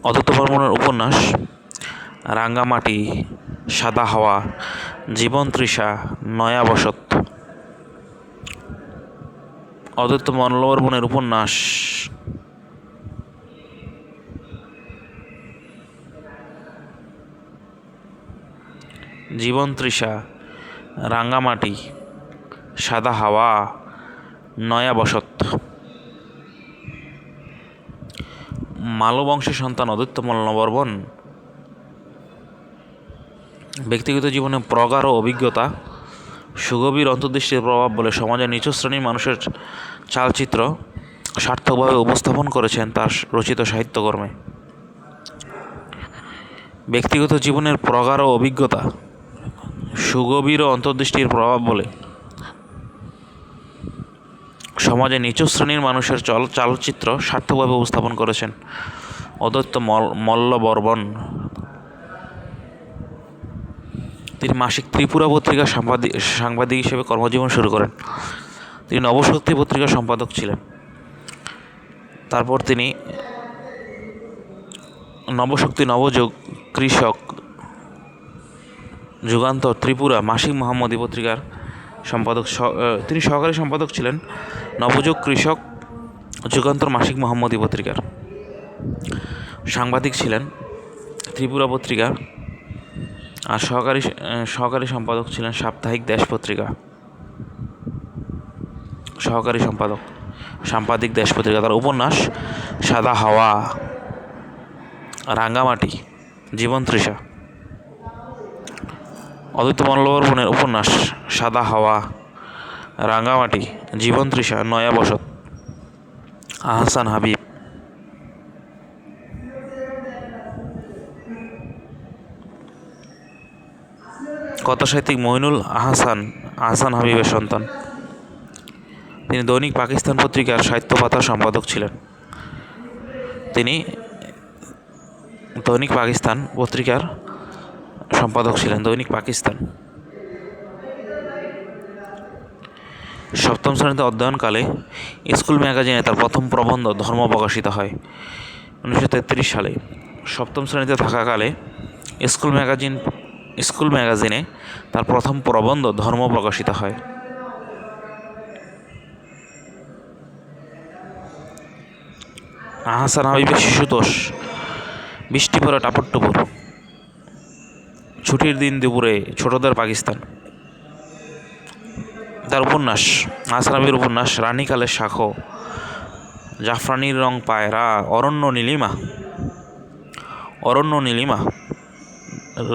অদ্বৈত বর্মণের উপন্যাস রাঙ্গামাটি, সাদা হাওয়া, জীবন তৃষা, নয়া বসত। অদ্বৈত মল্লবর্মণের উপন্যাস জীবন তৃষা, রাঙ্গামাটি, সাদা হাওয়া, নয়া বসত। মালব বংশের সন্তান অদ্বৈত মল্লবর্মণ ব্যক্তিগত জীবনে প্রগাঢ় অভিজ্ঞতা, সুগভীর অন্তর্দৃষ্টির প্রভাব বলে সমাজের নিচু শ্রেণীর মানুষের চালচিত্র সার্থকভাবে উপস্থাপন করেছেন তার রচিত সাহিত্যকর্মে। ব্যক্তিগত জীবনের প্রগাঢ় অভিজ্ঞতা, সুগভীর অন্তর্দৃষ্টির প্রভাব বলে সমাজের নিচু শ্রেণীর মানুষের চালচিত্র সার্থকভাবে উপস্থাপন করেছেন অদ্বৈত মল্লবর্মণ। তিনি মাসিক ত্রিপুরা পত্রিকার সাংবাদিক হিসেবে কর্মজীবন শুরু করেন। তিনি নবশক্তি পত্রিকার সম্পাদক ছিলেন। তারপর তিনি নবশক্তি, নবযোগ, কৃষক, যুগান্তর, ত্রিপুরা, মাসিক মোহাম্মদী পত্রিকার সম্পাদক। তিনি সহকারী সম্পাদক ছিলেন নবযোগ, কৃষক, যুগান্তর, মাসিক মোহাম্মদী পত্রিকার। সাংবাদিক ছিলেন ত্রিপুরা পত্রিকার। আর সহকারী সম্পাদক ছিলেন সাপ্তাহিক দেশ পত্রিকা। সহকারী সম্পাদক সাম্প্রতিক দেশ পত্রিকা। তার উপন্যাস সাদা হাওয়া, রাঙ্গামাটি, জীবন তৃষা। অদ্বৈত মল্লবর্মণের উপন্যাস সাদা হাওয়া, রাঙ্গামাটি, জীবন তৃষা, নয়া বসত। আহসান হাবিব। কথাসাহিত্যিক মঈনুল আহসান হাবিবের সন্তান। তিনি দৈনিক পাকিস্তান পত্রিকার সাহিত্য পাতার সম্পাদক ছিলেন। তিনি দৈনিক পাকিস্তান পত্রিকার সম্পাদক ছিলেন। দৈনিক পাকিস্তান। সপ্তম শ্রেণীতে অধ্যয়নকালে স্কুল ম্যাগাজিনে তার প্রথম প্রবন্ধ ধর্ম প্রকাশিত হয় 1933 সালে। সপ্তম শ্রেণীতে থাকাকালে স্কুল ম্যাগাজিনে তার প্রথম প্রবন্ধ ধর্ম প্রকাশিত হয়। আহসান হাবিবের শিশুতোষ বৃষ্টি পড়ে টাপুর টুপুর, ছুটির দিন দুপুরে, ছোটদের পাকিস্তান। তার উপন্যাস আহসান হাবিবের উপন্যাস রানীকালের শাখো, জাফরানির রং পায়রা, অরণ্য নীলিমা,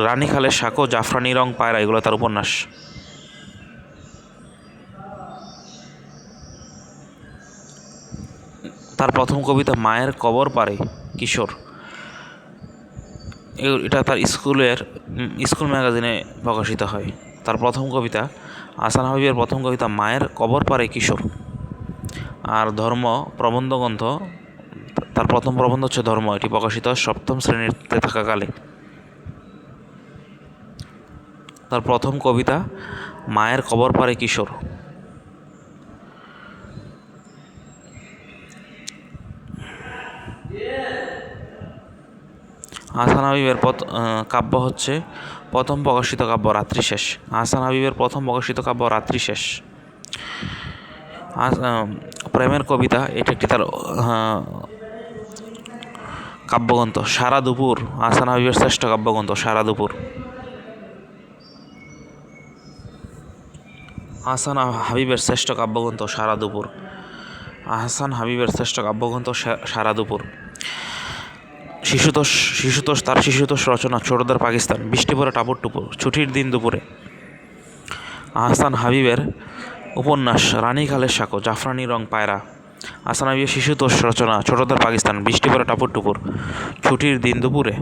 রানীখালের শাখো, জাফরানি রং পায়রা, এগুলো তার উপন্যাস। তার প্রথম কবিতা মায়ের কবর পারে কিশোর, এটা তার স্কুল ম্যাগাজিনে প্রকাশিত হয়। তার প্রথম কবিতা আহসান হাবিবের প্রথম কবিতা মায়ের কবর পারে কিশোর। আর ধর্ম প্রবন্ধ গ্রন্থ, তার প্রথম প্রবন্ধ হচ্ছে ধর্ম, এটি প্রকাশিত সপ্তম শ্রেণীতে থাকাকালে। তার প্রথম কবিতা মায়ের কবর পারে কিশোর। আহসান হাবীবের কাব্য হচ্ছে প্রথম প্রকাশিত কাব্য রাত্রিশেষ। আহসান হাবীবের প্রথম প্রকাশিত কাব্য রাত্রিশেষ। প্রেমের কবিতা, এটি একটি তার কাব্যগ্রন্থ। সারা দুপুর আহসান হাবীবের শ্রেষ্ঠ কাব্যগ্রন্থ। সারা দুপুর আহসান হাবীবের শ্রেষ্ঠ কাব্যগ্রন্থ। সারা দুপুর আহসান হাবীবের শ্রেষ্ঠ কাব্যগ্রন্থ সারা দুপুর। শিশুতোষ তার শিশুতোষ রচনা ছোটদের পাকিস্তান। বৃষ্টি পড়ে টাপুর টুপুর, ছুটির দিন দুপুরে। আহসান হাবীবের উপন্যাস রানী খালের সাঁকো, জাফরানি রং পায়রা। আহসান হাবীবের শিশুতোষ রচনা ছোটদের পাকিস্তান। বৃষ্টি পড়ে টাপুর টুপুর, ছুটির দিন দুপুরে।